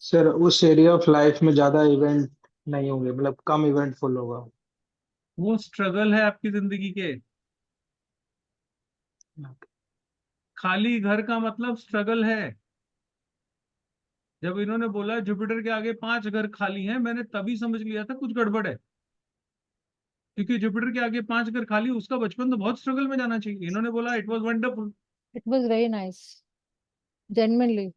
सर उस एरिया ऑफ लाइफ में ज्यादा इवेंट नहीं होंगे, मतलब कम इवेंटफुल होगा। वो स्ट्रगल है आपकी जिंदगी के। खाली घर का मतलब स्ट्रगल है। जब इन्होंने बोला जुपिटर के आगे 5 घर खाली हैं, मैंने तभी समझ लिया था कुछ गड़बड़ है, क्योंकि जुपिटर के आगे 5 घर खाली, उसका बचपन तो बहुत स्ट्रगल में जाना चाहिए। इन्होंने बोला it was wonderful, it was very nice, genuinely.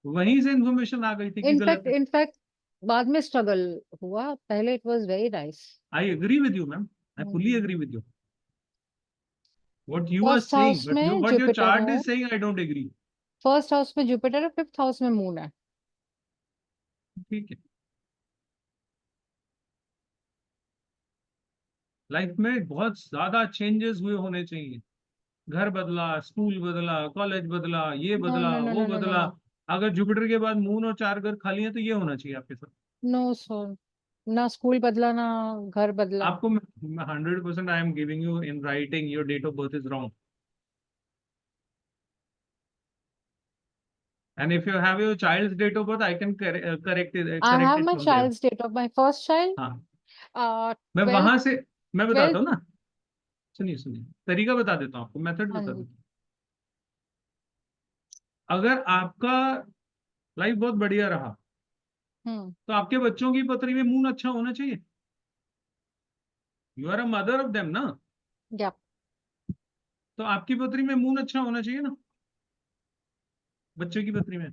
वहीं से इंफॉर्मेशन आ गई थी कि गलत है। इनफैक्ट बाद में स्ट्रगल हुआ, पहले it was very nice. I agree with you ma'am, I fully agree with you what you are first saying, house but में what your जुपिटर chart है, is saying I don't agree। First house में Jupiter है, fifth house में moon है। ठीक है, life में बहुत ज्यादा चेंजेस हुए होने चाहिए। घर बदला, स्कूल बदला, कॉलेज बदला, ये नो बदला नो नो वो नो नो नो बदला। नो अगर जुपिटर के बाद मून और 4 घर खाली हैं तो ये होना चाहिए आपके साथ। नो सर, ना स्कूल बदला ना घर बदला। आपको 100% I am giving you in writing your date of birth is wrong, and if you have your child's date of birth I can correct I it have my from there। Child's date of my first child हाँ, मैं 12th वहां से मैं बताता 12th। हूँ ना, सुनिए सुनिए, तरीका बता देता हूँ आपको, मेथड हाँ बता जी। देता हूँ। अगर आपका लाइफ बहुत बढ़िया रहा तो आपके बच्चों की पत्री में मून अच्छा होना चाहिए। You are a mother of them ना, या तो आपकी पत्री में मून अच्छा होना चाहिए ना, बच्चे की पत्री में।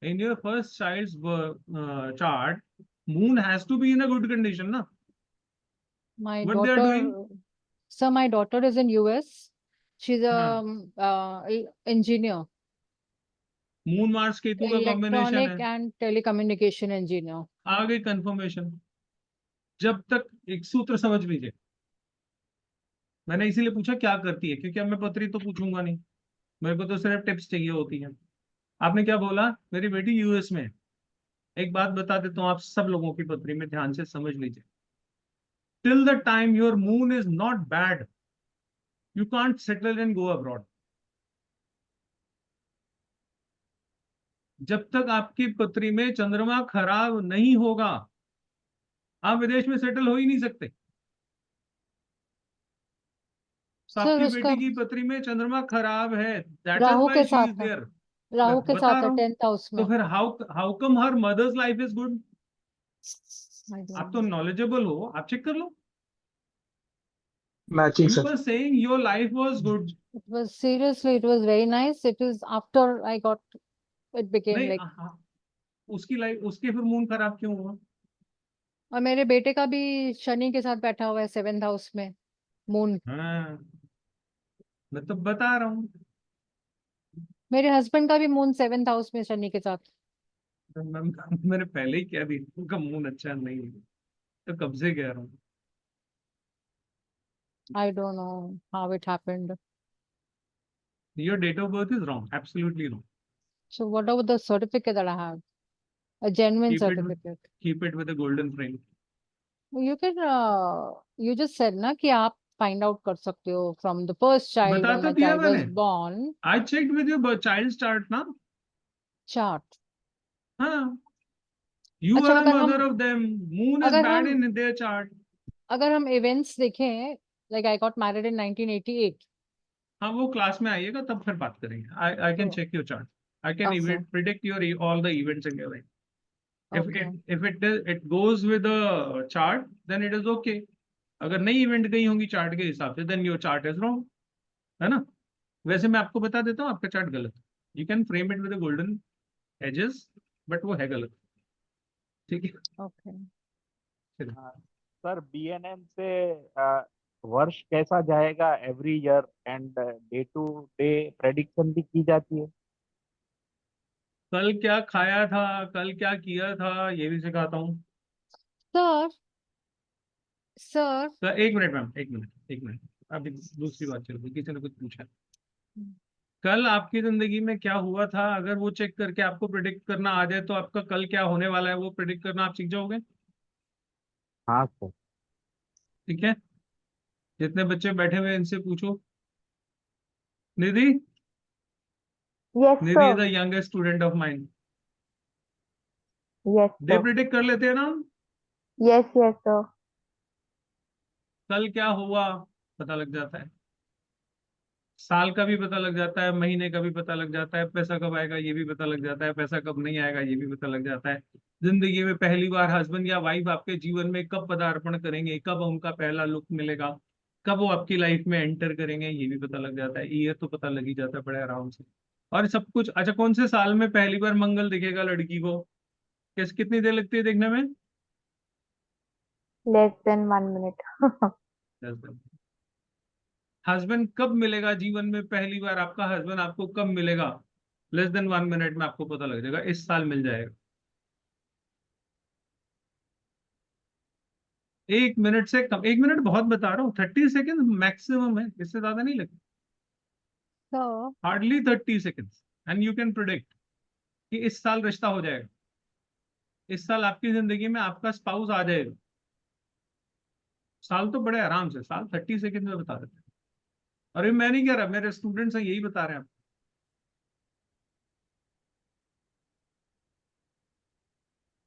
In your first child's chart moon has to be in a good condition ना। My what they are daughter, doing? Sir my daughter is in US, she is हाँ, इंजीनियर, मून मार्स केतु का कॉम्बिनेशन है, electronic and telecommunication engineer. आ गई confirmation. जब तक एक सूत्र समझ लीजिए, मैंने इसीलिए पूछा क्या करती है, क्योंकि अब मैं पत्री तो पूछूंगा नहीं, मेरे को तो सिर्फ टिप्स चाहिए होती है। आपने क्या बोला, मेरी बेटी यूएस में। एक बात बता देता हूँ आप सब लोगों की पत्री में, ध्यान से समझ लीजिए। Till the time your moon is not bad you can't settle and go abroad. जब तक आपकी पत्री में चंद्रमा खराब नहीं होगा आप विदेश में सेटल हो ही नहीं सकते। तो सर आपकी उसका बेटी की पत्री में चंद्रमा खराब है, दैट इज राहु व्हाई के शी साथ इज है, देयर। राहु के बता साथ रहा है हूँ। 10th हाउस तो में। फिर how come her mother's life is good? I don't आप तो know. नॉलेजेबल हो, आप चेक कर लो। Matching You sir. were saying your life was good. It was seriously, it was very nice. It is after I got, it became नहीं, like, हाँ, उसकी life, उसके फिर मून खराब क्यों हुआ? और मेरे बेटे का भी शनि के साथ बैठा हुआ है 7th हाउस में मून। हाँ, मैं तो बता रहा हूँ। मेरे हस्बैंड का भी मून 7th हाउस में शनि के साथ। मैंने पहले ही कह दी उनका मून अच्छा नहीं है, तो कब से कह रहा हूँ। I don't know how it happened. Your date of birth is wrong, absolutely wrong. So what about the certificate that I have? A genuine Keep it with, certificate. keep it with a golden frame. You can, you just said ना कि आप find out कर सकते हो from the first child बता when तो my दिया child was मैंने। born. I checked with your child chart ना। Chart. हाँ, you अच्छा, are the mother of them. Moon is bad in their chart. अगर हम events देखें, like I got married in 1988. हाँ, वो क्लास में आइएगा तब फिर बात करेंगे। I can check your chart. I can Okay. even predict your all the events in your life. If Okay. it goes with the chart, then it is okay. अगर नई इवेंट गई होंगी चार्ट के हिसाब से, then your chart is wrong, है ना? वैसे मैं आपको बता देता हूँ आपका चार्ट गलत है। You can frame it with a golden edges, but वो है गलत। ठीक है? Okay. सर बीएनएन से वर्ष कैसा जाएगा every year and day to day prediction भी की जाती है। कल क्या खाया था, कल क्या किया था, ये भी सिखाता हूँ। Sir, तो एक मिनट मैम, एक मिनट, अभी दूसरी बात चल रही, किसी ने कुछ पूछा। कल आपकी जिंदगी में क्या हुआ था, अगर वो चेक करके आपको प्रिडिक्ट करना आ जाए तो आपका कल क्या होने वाला है वो प्रिडिक्ट करना आप सीख जाओगे। हाँ सर। ठीक है, जितने बच्चे बैठे हुए हैं इनसे पूछो। निधि, Yes, Nidhi is the sir. Youngest student of mind. Yes, day sir. Predict कर लेते हैं ना। Yes, yes, sir. कल क्या हुआ पता लग जाता है, साल का भी पता लग जाता है, महीने का भी पता लग जाता है, पैसा कब आएगा ये भी पता लग जाता है, पैसा कब नहीं आएगा ये भी पता लग जाता है। जिंदगी में पहली बार हस्बैंड या वाइफ आपके जीवन में कब पदार्पण करेंगे, कब उनका पहला लुक मिलेगा, कब वो आपकी लाइफ में एंटर करेंगे, ये भी पता लग जाता है। ये तो पता लग ही जाता है बड़े आराम से। और सब कुछ। अच्छा, कौन से साल में पहली बार मंगल दिखेगा लड़की को, कितनी देर लगती है देखने में? Less than 1 minute. हस्बैंड कब मिलेगा जीवन में पहली बार, आपका हस्बैंड आपको कब मिलेगा? लेस देन 1 मिनट में आपको पता लग जाएगा, इस साल मिल जाएगा। 1 मिनट से कम, 1 मिनट बहुत बता रहा हूँ, 30 सेकेंड मैक्सिमम है, इससे ज्यादा नहीं लगता। sir, hardly 30 second and you can predict कि इस साल रिश्ता हो जाएगा, इस साल आपकी जिंदगी में आपका स्पाउस आ जाएगा। साल तो बड़े आराम से, साल 30 सेकेंड में बता देते हैं। और ये मैं नहीं कह रहा, मेरे स्टूडेंट्स हैं यही बता रहे हैं।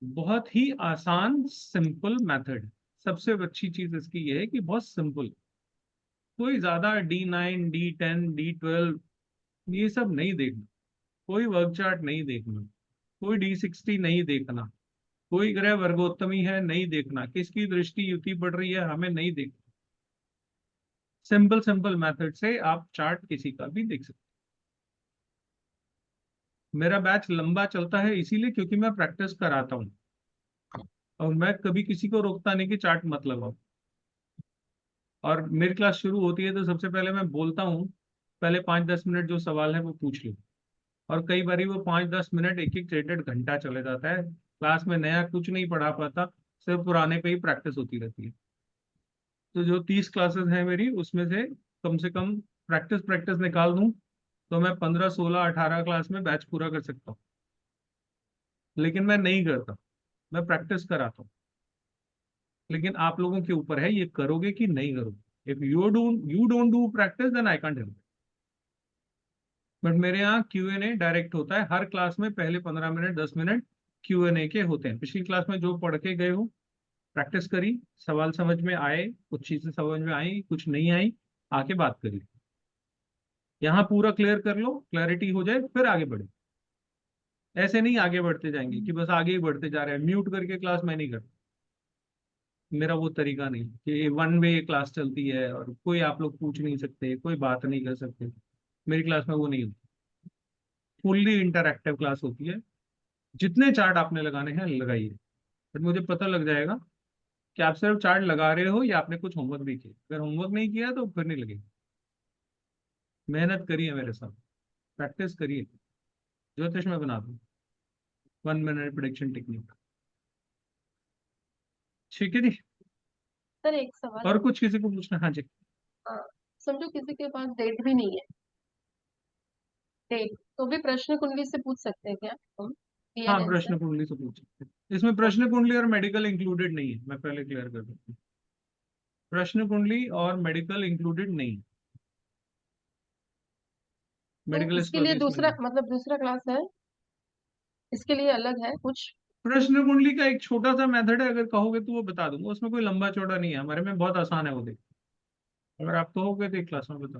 बहुत ही आसान सिंपल मेथड। सबसे अच्छी चीज इसकी ये है कि बहुत सिंपल, कोई ज्यादा D9 D10 D12 ये सब नहीं देखना, कोई वर्क चार्ट नहीं देखना, कोई D60 नहीं देखना, कोई ग्रह वर्गोत्तमी है नहीं देखना, किसकी दृष्टि युति पड़ रही है हमें नहीं देखना। सिंपल सिंपल मेथड से आप चार्ट किसी का भी देख सकते। मेरा बैच लंबा चलता है इसीलिए क्योंकि मैं प्रैक्टिस कराता हूँ, और मैं कभी किसी को रोकता नहीं कि चार्ट मत लगाओ। और मेरी क्लास शुरू होती है तो सबसे पहले मैं बोलता हूँ, पहले 5-10 मिनट जो सवाल है वो पूछ लो। और कई बार वो 5-10 मिनट एक एक 1.5 घंटा चले जाता है, क्लास में नया कुछ नहीं पढ़ा पाता, सिर्फ पुराने पे ही प्रैक्टिस होती रहती है। तो जो 30 क्लासेस हैं मेरी, उसमें से कम प्रैक्टिस प्रैक्टिस निकाल दूं तो मैं 15 16 18 क्लास में बैच पूरा कर सकता हूँ। लेकिन मैं नहीं करता, मैं प्रैक्टिस कराता हूँ। लेकिन आप लोगों के ऊपर है ये करोगे कि नहीं करोगे। If you don't do practice then I can't help. But मेरे यहाँ Q&A डायरेक्ट होता है हर क्लास में, पहले 15 मिनट 10 मिनट Q&A के होते हैं। पिछली क्लास में जो पढ़ के गए हो, प्रैक्टिस करी, सवाल समझ में आए, कुछ चीजें समझ में आई, कुछ नहीं आई, आके बात करी। यहाँ पूरा क्लियर कर लो, क्लैरिटी हो जाए फिर आगे बढ़े। ऐसे नहीं आगे बढ़ते जाएंगे कि बस आगे ही बढ़ते जा रहे हैं, म्यूट करके क्लास मैं नहीं करता। मेरा वो तरीका नहीं कि वन वे क्लास चलती है और कोई आप लोग पूछ नहीं सकते, कोई बात नहीं कर सकते। मेरी क्लास में वो नहीं होती, फुल्ली इंटरैक्टिव क्लास होती है। जितने चार्ट आपने लगाने हैं लगाइए, बट मुझे पता लग जाएगा कि आप सिर्फ चार्ट लगा रहे हो या आपने कुछ होमवर्क भी किया। अगर होमवर्क नहीं किया तो फिर नहीं लगेगा। मेहनत करिए मेरे साथ, प्रैक्टिस करिए। ज्योतिष में बना दूँ 1 मिनट प्रिडिक्शन टेक्निक। ठीक है जी। सर एक सवाल और है। कुछ किसी को पूछना? हाँ जी। समझो किसी के पास डेट भी नहीं है, डेट तो भी प्रश्न कुंडली से पूछ सकते हैं क्या हम? हाँ, PNN प्रश्न से? कुंडली से पूछ सकते हैं। इसमें प्रश्न कुंडली और मेडिकल इंक्लूडेड नहीं है, मैं पहले क्लियर कर देता हूँ। प्रश्न कुंडली और मेडिकल इंक्लूडेड नहीं है। तो मेडिकल इसके लिए इसमें दूसरा नहीं। मतलब दूसरा क्लास है, इसके लिए अलग है कुछ? प्रश्न कुंडली का एक छोटा सा मेथड है, अगर कहोगे तो वो बता दूंगा। उसमें कोई लंबा चौड़ा नहीं है, हमारे में बहुत आसान है वो। देख, अगर आप कहोगे तो एक क्लास में बता,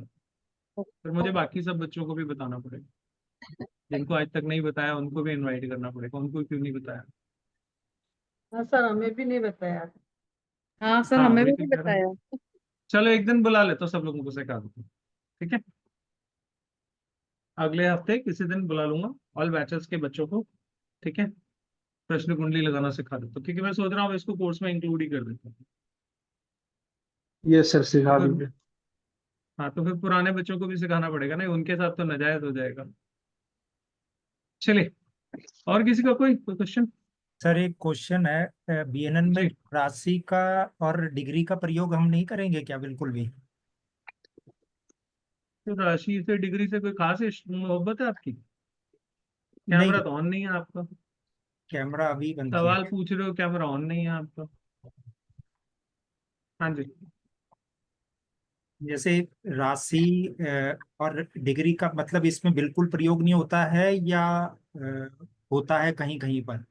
फिर मुझे बाकी सब बच्चों को भी बताना पड़ेगा। जिनको आज तक नहीं बताया उनको भी इनवाइट करना पड़ेगा, उनको क्यों नहीं बताया। हाँ सर, हमें भी नहीं बताया। हाँ सर, हाँ हमें वही भी तो नहीं कह रहा हूँ। बताया। चलो एक दिन बुला लेता हूँ, सब लोगों को सिखा देता हूँ। ठीक है, अगले हफ्ते किसी दिन बुला लूंगा ऑल बैचेस के बच्चों को। ठीक है, प्रश्न कुंडली लगाना सिखा देता हूँ, क्योंकि मैं सोच रहा हूँ इसको कोर्स में इंक्लूड ही कर देता हूँ। ये सर तो सिखा फिर दीजिए। हाँ, तो फिर पुराने बच्चों को भी सिखाना पड़ेगा ना, उनके साथ तो नाजायज हो जाएगा। चलिए, और किसी का कोई क्वेश्चन? सर एक क्वेश्चन है, BNN में जी। राशि का और डिग्री का प्रयोग हम नहीं करेंगे क्या बिल्कुल भी? तो राशि से डिग्री से कोई खास मोहब्बत है आपकी? नहीं, कैमरा तो ऑन नहीं है आपका। कैमरा अभी बंद किया। सवाल पूछ रहे हो, कैमरा ऑन नहीं है आपका। हाँ जी। जैसे राशि और डिग्री का मतलब इसमें बिल्कुल प्रयोग नहीं होता है या होता है कहीं कहीं पर?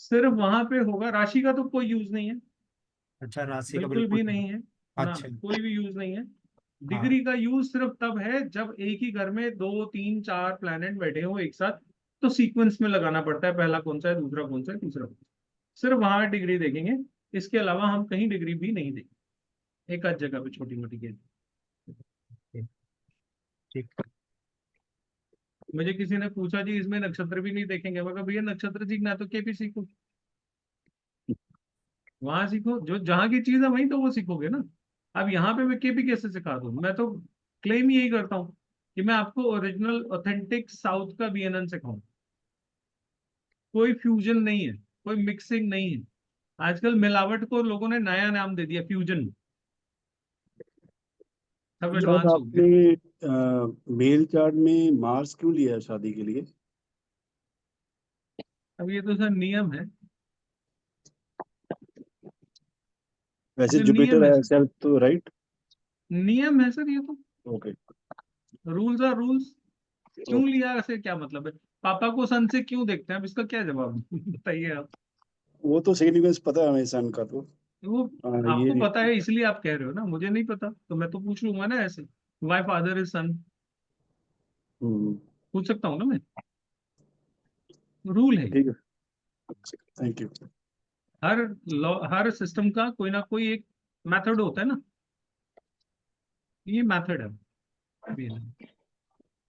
सिर्फ वहां पे होगा, राशि का तो कोई यूज नहीं है, अच्छा, राशि का बिल्कुल बिल्कुल भी नहीं। नहीं है ना, अच्छा। कोई भी यूज नहीं है। हाँ। डिग्री का यूज सिर्फ तब है जब एक ही घर में 2 3 4 प्लैनेट बैठे हो एक साथ, तो सीक्वेंस में लगाना पड़ता है, पहला कौन सा है, दूसरा कौन सा है, तीसरा कौन सा है। सिर्फ वहां डिग्री देखेंगे, इसके अलावा हम कहीं डिग्री भी नहीं देंगे। एक आध जगह पे छोटी मोटी गेम। ठीक। मुझे किसी ने पूछा जी इसमें नक्षत्र भी नहीं देखेंगे, मैं कहा भैया नक्षत्र सीखना है तो केपी सीखो, वहां सीखो, जो जहाँ की चीज है वहीं तो वो सीखोगे ना। अब यहाँ पे मैं केपी कैसे सिखा दूँ? मैं तो क्लेम यही करता हूँ कि मैं आपको ओरिजिनल ऑथेंटिक साउथ का बीएनएन सिखाऊं। कोई फ्यूजन नहीं है, कोई मिक्सिंग नहीं है। आजकल मिलावट को लोगों ने नया नाम दे दिया, फ्यूजन। सब सर एडवांस हो गया। आपने मेल चार्ट में मार्स क्यों लिया है शादी के लिए? अब ये तो सर नियम है, वैसे ये जुपिटर नियम है है सर, सर, तो राइट। नियम है सर, ये तो ओके। Rules are rules. क्यों ओके, लिया, ऐसे क्या मतलब है? पापा को सन से क्यों देखते हैं, अब इसका क्या जवाब बताइए आप। वो तो सिग्निफिकेंस पता है हमें सन का तो। वो ये आपको नहीं। पता है इसलिए आप कह रहे हो ना, मुझे नहीं पता तो मैं तो पूछ लूंगा ना ऐसे। वाई फादर इज सन, हम्म, पूछ सकता हूँ ना मैं, रूल है। ठीक है, thank you. Her law, her system का कोई ना कोई एक मेथड होता है ना, ये मेथड है बीएनएन।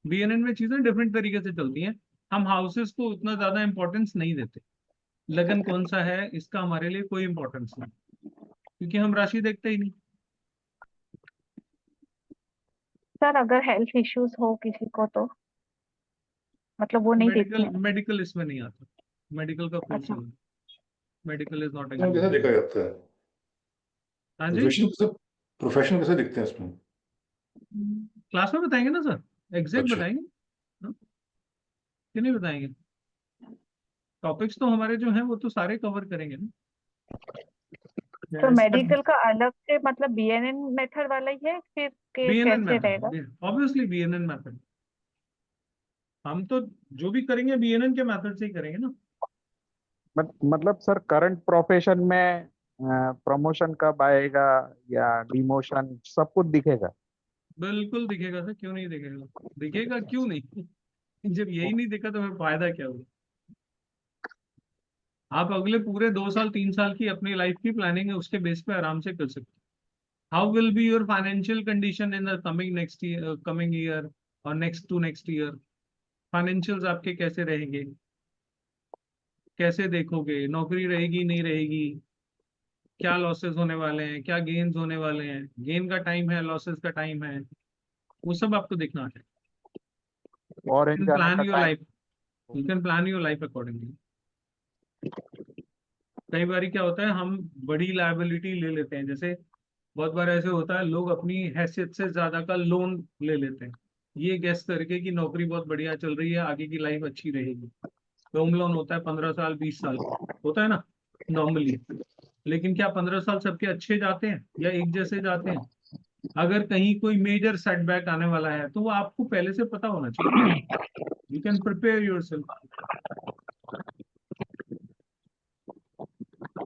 बीएनएन में चीजें डिफरेंट तरीके से चलती हैं। हम हाउसेस को उतना ज्यादा इंपॉर्टेंस नहीं देते। लगन कौन सा है इसका हमारे लिए कोई इंपॉर्टेंस नहीं, क्योंकि हम राशि देखते ही नहीं। सर अगर हेल्थ इश्यूज हो किसी को तो मतलब वो नहीं देखते मेडिकल हैं? मेडिकल इसमें नहीं आता, मेडिकल का कोर्स अच्छा। नहीं, मेडिकल इज नॉट प्रोफेशन कैसे इंक्लूडेड। देखा जाता है? हाँ जी, प्रोफेशन कैसे दिखते हैं इसमें? क्लास में बताएंगे ना सर, एग्जैक्ट अच्छा। बताएंगे। हाँ, क्यों नहीं बताएंगे? टॉपिक्स तो हमारे जो हैं वो तो सारे कवर करेंगे ना। तो मेडिकल का अलग से मतलब BNN मेथड वाला ही है फिर बीएनएन कैसे रहेगा? Method, obviously BNN method. हम तो जो भी करेंगे बीएनएन के मेथड से ही करेंगे ना। मतलब सर करंट प्रोफेशन में प्रमोशन कब आएगा या डिमोशन सब कुछ दिखेगा? बिल्कुल दिखेगा सर, क्यों नहीं दिखेगा, दिखेगा क्यों नहीं। जब यही नहीं दिखा तो फिर फायदा क्या हुआ? आप अगले पूरे 2 साल 3 साल की अपनी लाइफ की प्लानिंग है, उसके बेस पे आराम से कर सकते हैं। How will be your financial condition in the coming year और next to next year? Financials आपके कैसे रहेंगे, कैसे देखोगे? नौकरी रहेगी नहीं रहेगी, क्या लॉसेस होने वाले हैं, क्या गेन्स होने वाले हैं? गेन का टाइम है, लॉसेस का टाइम है, वो सब आपको देखना है। फॉरेन जाने प्लान का your time. Life, you can plan your life accordingly. कई बार क्या होता है, हम बड़ी लायबिलिटी ले लेते हैं। जैसे बहुत बार ऐसे होता है, लोग अपनी हैसियत से ज्यादा का लोन ले लेते हैं, ये गेस करके कि नौकरी बहुत बढ़िया चल रही है, आगे की लाइफ अच्छी रहेगी। होम लोन होता है 15 साल 20 साल, होता है ना नॉर्मली। लेकिन क्या 15 साल सबके अच्छे जाते हैं या एक जैसे जाते हैं? अगर कहीं कोई मेजर सेटबैक आने वाला है तो वो आपको पहले से पता होना चाहिए। You can prepare yourself.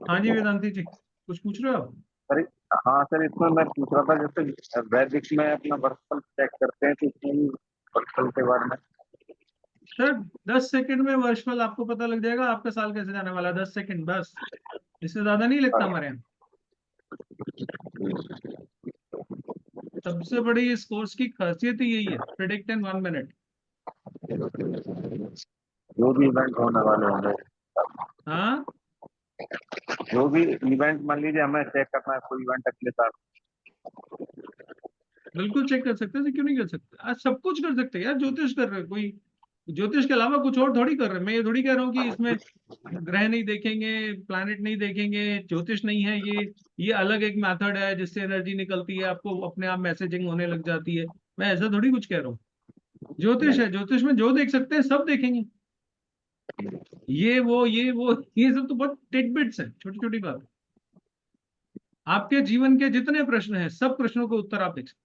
हाँ जी वेदांति जी, कुछ पूछ रहे हो आप? सर हाँ सर, इसमें मैं पूछ रहा था, जैसे वैदिक में अपना वर्कफल चेक करते हैं तो इसमें भी वर्कफल के बारे में। सर 10 सेकंड में वर्षफल आपको पता लग जाएगा, आपका साल कैसे जाने वाला है। 10 सेकंड बस, इससे ज्यादा नहीं लगता हमारे यहाँ। सबसे बड़ी इस कोर्स की खासियत ही यही है, प्रिडिक्ट इन 1 मिनट। जो भी इवेंट होने वाले होंगे, हाँ जो भी इवेंट मान लीजिए हमें चेक करना है कोई इवेंट अगले साल। बिल्कुल चेक कर सकते हैं, क्यों नहीं कर सकते? आज सब कुछ कर सकते हैं यार। ज्योतिष कर रहे हैं, कोई ज्योतिष के अलावा कुछ और थोड़ी कर रहे हैं। मैं ये थोड़ी कह रहा हूँ कि इसमें ग्रह नहीं देखेंगे, प्लैनेट नहीं देखेंगे, ज्योतिष नहीं है ये अलग एक मेथड है जिससे एनर्जी निकलती है, आपको अपने आप मैसेजिंग होने लग जाती है। मैं ऐसा थोड़ी कुछ कह रहा हूँ। ज्योतिष है, ज्योतिष में जो देख सकते हैं सब देखेंगे। ये सब तो बहुत टिडबिट्स है, छोटी छोटी बात है। आपके जीवन के जितने प्रश्न हैं, सब प्रश्नों के उत्तर आप देख सकते हैं।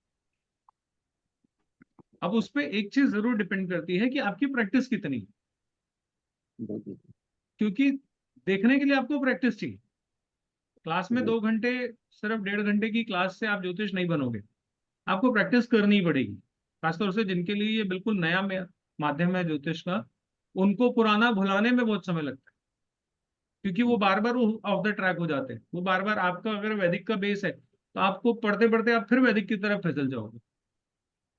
अब उस पर एक चीज जरूर डिपेंड करती है कि आपकी प्रैक्टिस कितनी है। क्योंकि देखने के लिए आपको प्रैक्टिस चाहिए। क्लास में 2 घंटे, सिर्फ 1.5 घंटे की क्लास से आप ज्योतिष नहीं बनोगे, आपको प्रैक्टिस करनी पड़ेगी। खासतौर से जिनके लिए ये बिल्कुल नया माध्यम है ज्योतिष का, उनको पुराना भुलाने में बहुत समय लगता है, क्योंकि वो बार बार ऑफ द ट्रैक हो जाते हैं। वो बार बार, आपका अगर वैदिक का बेस है तो आपको पढ़ते पढ़ते आप फिर वैदिक की तरफ फिसल जाओगे,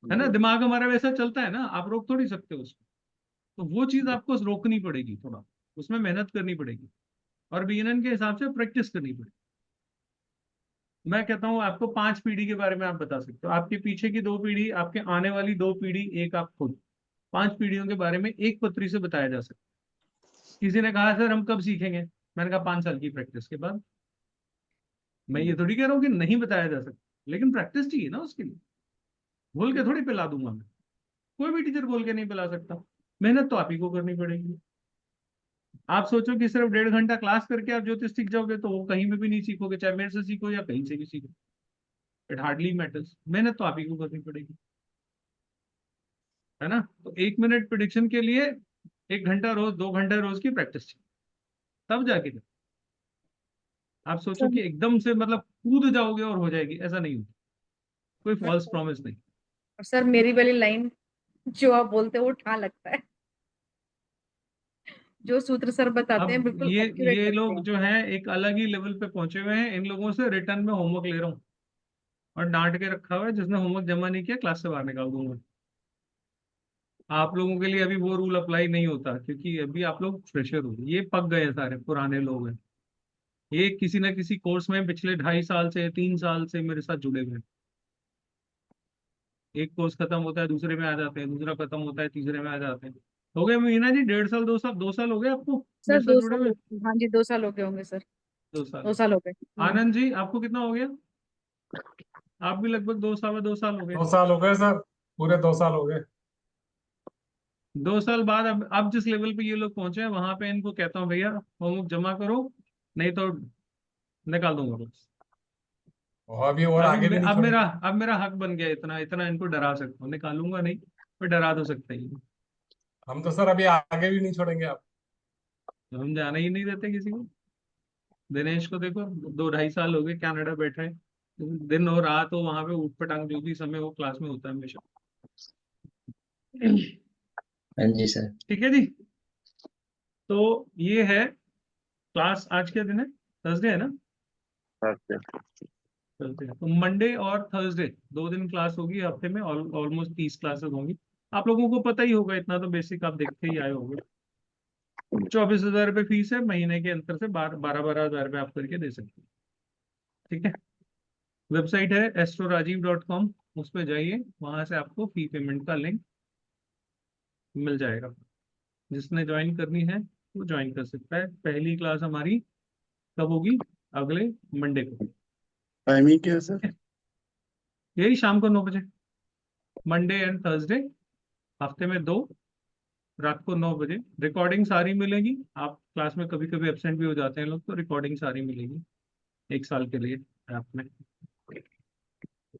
है ना। दिमाग हमारा वैसा चलता है ना, आप रोक थोड़ी सकते हो उसको। तो वो चीज आपको रोकनी पड़ेगी, थोड़ा उसमें मेहनत करनी पड़ेगी और बीएनएन के हिसाब से प्रैक्टिस करनी पड़ेगी। मैं कहता हूँ आपको 5 पीढ़ी के बारे में आप बता सकते हो, आपके पीछे की 2 पीढ़ी, आपके आने वाली 2 पीढ़ी, एक आप खुद। 5 पीढ़ियों के बारे में एक पत्री से बताया जा सकता है। किसी ने कहा सर हम कब सीखेंगे, मैंने कहा 5 साल की प्रैक्टिस के बाद। मैं ये थोड़ी कह रहा हूँ कि नहीं बताया जा सकता, लेकिन प्रैक्टिस चाहिए ना उसके लिए। बोल के थोड़ी पिला दूंगा मैं, कोई भी टीचर बोल के नहीं पिला सकता। मेहनत तो आप ही को करनी पड़ेगी। आप सोचो कि सिर्फ 1.5 घंटा क्लास करके आप ज्योतिष सीख जाओगे तो वो कहीं में भी नहीं सीखोगे, चाहे मेरे से सीखो या कहीं से भी सीखो। It hardly matters. मेहनत तो आप ही को करनी पड़ेगी, है ना। तो 1 मिनट प्रिडिक्शन के लिए 1 घंटा रोज, 2 घंटे रोज की प्रैक्टिस चाहिए, तब जाके कर। आप सोचो कि एकदम से मतलब कूद जाओगे और हो जाएगी, ऐसा नहीं होता। कोई फॉल्स प्रॉमिस नहीं। सर मेरी वाली लाइन जो आप बोलते हो वो ठा लगता है। जो सूत्र सर बताते हैं अब बिल्कुल ये एक्यूरेट ये लगते लोग हैं। जो हैं एक अलग ही लेवल पे पहुंचे हुए हैं। इन लोगों से रिटर्न में होमवर्क ले रहा हूँ और डांट के रखा हुआ है, जिसने होमवर्क जमा नहीं किया क्लास से बाहर निकाल दूंगा। आप लोगों के लिए अभी वो रूल अप्लाई नहीं होता, क्योंकि अभी आप लोग फ्रेशर हो, ये पक गए हैं, सारे पुराने लोग हैं। ये किसी ना किसी कोर्स में पिछले 2.5 साल से 3 साल से मेरे साथ जुड़े हुए हैं। एक कोर्स खत्म होता है दूसरे में आ जाते हैं, दूसरा खत्म होता है तीसरे में आ जाते हैं। हो गए मीना जी 1.5 साल 2 साल, 2 साल हो गए आपको सर मेरे साथ जुड़े हुए? हाँ जी 2 साल हो गए होंगे सर। 2 साल। 2 साल हो गए। आनंद जी आपको कितना हो गया? आप भी लगभग 2 साल हो गए। 2 साल हो गए सर, पूरे 2 साल हो गए। 2 साल बाद अब जिस लेवल पे ये लोग पहुंचे हैं, वहां पे इनको कहता हूँ भैया होमवर्क जमा करो, नहीं तो निकाल दूंगा बस। और अभी और आगे भी नहीं छोड़ेंगे। अब मेरा हक बन गया, इतना इतना इनको डरा सकता हूँ। निकालूंगा नहीं पर डरा तो सकता ही हूँ। हम तो सर अभी आगे भी नहीं छोड़ेंगे आप। हम जाना ही नहीं देते किसी को। दिनेश को देखो 2-2.5 साल हो गए कनाडा बैठे हैं, दिन हो रात हो वहां पे ऊट पटांग जो भी समय वो क्लास में होता है हमेशा। हाँ जी सर। ठीक है जी। तो ये है क्लास। आज क्या दिन है? थर्सडे है ना? थर्सडे। तो मंडे और थर्सडे 2 दिन क्लास होगी हफ्ते में। ऑलमोस्ट 30 क्लासेस होंगी। आप लोगों को पता ही होगा, इतना तो बेसिक आप देखते ही आए होंगे। 24,000 रुपये फीस है। महीने के अंतर से 12,000 रुपये आप करके दे सकते हैं। ठीक है। वेबसाइट है astrorajiv.com, उस पर जाइए, वहां से आपको फी पेमेंट का लिंक मिल जाएगा। जिसने ज्वाइन करनी है वो ज्वाइन कर सकता है। पहली क्लास हमारी कब होगी? अगले मंडे को। टाइमिंग क्या है सर? यही शाम को 9 बजे। मंडे एंड थर्सडे, हफ्ते में 2, रात को 9 बजे। रिकॉर्डिंग सारी मिलेगी। आप क्लास में कभी कभी एब्सेंट भी हो जाते हैं लोग, तो रिकॉर्डिंग सारी मिलेगी 1 साल के लिए ऐप में।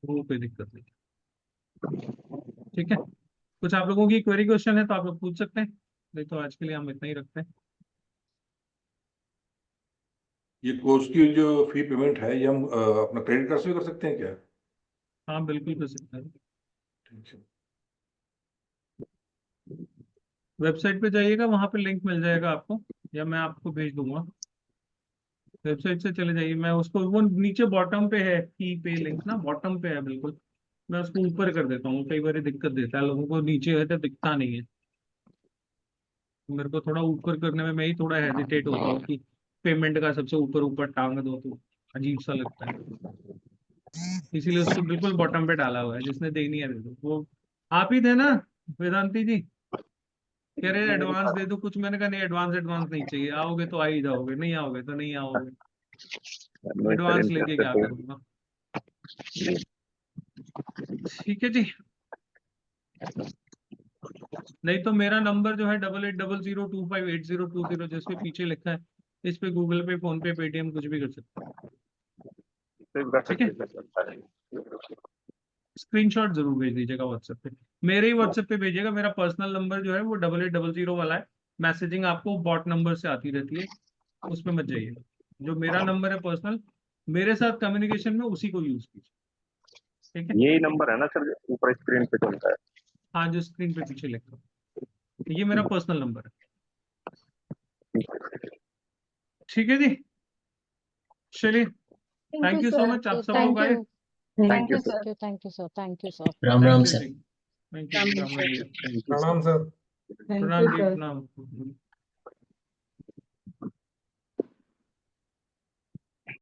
वो कोई दिक्कत नहीं। ठीक है। कुछ आप लोगों की क्वेरी क्वेश्चन है तो आप लोग पूछ सकते हैं। नहीं तो आज के लिए हम इतना ही रखते हैं। ये कोर्स की जो फी पेमेंट है, ये हम अपना क्रेडिट कार्ड से भी कर सकते हैं क्या? हाँ बिल्कुल कर सकते हैं। ठीक है। वेबसाइट पे जाइएगा, वहां पे लिंक मिल जाएगा आपको, या मैं आपको भेज दूंगा। वेबसाइट से चले जाइए। मैं उसको, वो नीचे बॉटम पे है, फी पे लिंक ना बॉटम पे है बिल्कुल। मैं उसको ऊपर कर देता हूँ, कई बार ये दिक्कत देता है लोगों को, नीचे है तो दिखता नहीं है। मेरे को थोड़ा ऊपर करने में मैं ही थोड़ा हेजिटेट होता हूँ कि पेमेंट का सबसे ऊपर ऊपर टांग दो तो अजीब सा लगता है। इसीलिए उसको बिल्कुल बॉटम पे डाला हुआ है। जिसने देनी है दे दो। वो आप ही थे ना वेदांती जी? कह रहे एडवांस दे दो कुछ। मैंने कहा नहीं, एडवांस एडवांस नहीं चाहिए। आओगे तो आ ही जाओगे, नहीं आओगे तो नहीं आओगे। एडवांस लेके क्या करूंगा? ठीक है जी। नहीं तो मेरा नंबर जो है 8800258020, जिसपे पीछे लिखा है, इस पे गूगल पे, फोन पे, पेटीएम कुछ भी कर सकते हैं। ठीक है। स्क्रीनशॉट जरूर भेज दीजिएगा व्हाट्सएप पे। मेरे ही व्हाट्सएप पे भेजिएगा। मेरा पर्सनल नंबर जो है वो 8800 वाला है। मैसेजिंग आपको बॉट नंबर से आती रहती है, उसमें मत जाइए। जो मेरा नंबर है पर्सनल, मेरे साथ कम्युनिकेशन में उसी को यूज कीजिए। ठीक है। यही नंबर है ना सर, ऊपर स्क्रीन पे चलता है? हाँ, जो स्क्रीन पे पीछे लिखा है, ये मेरा पर्सनल नंबर है। ठीक है जी। चलिए, थैंक यू सो मच। आप सब लोग आए। Thank you sir. Thank you sir. Thank you sir. Ram Ram sir. Thank you. प्रणाम सर। प्रणाम जी, प्रणाम।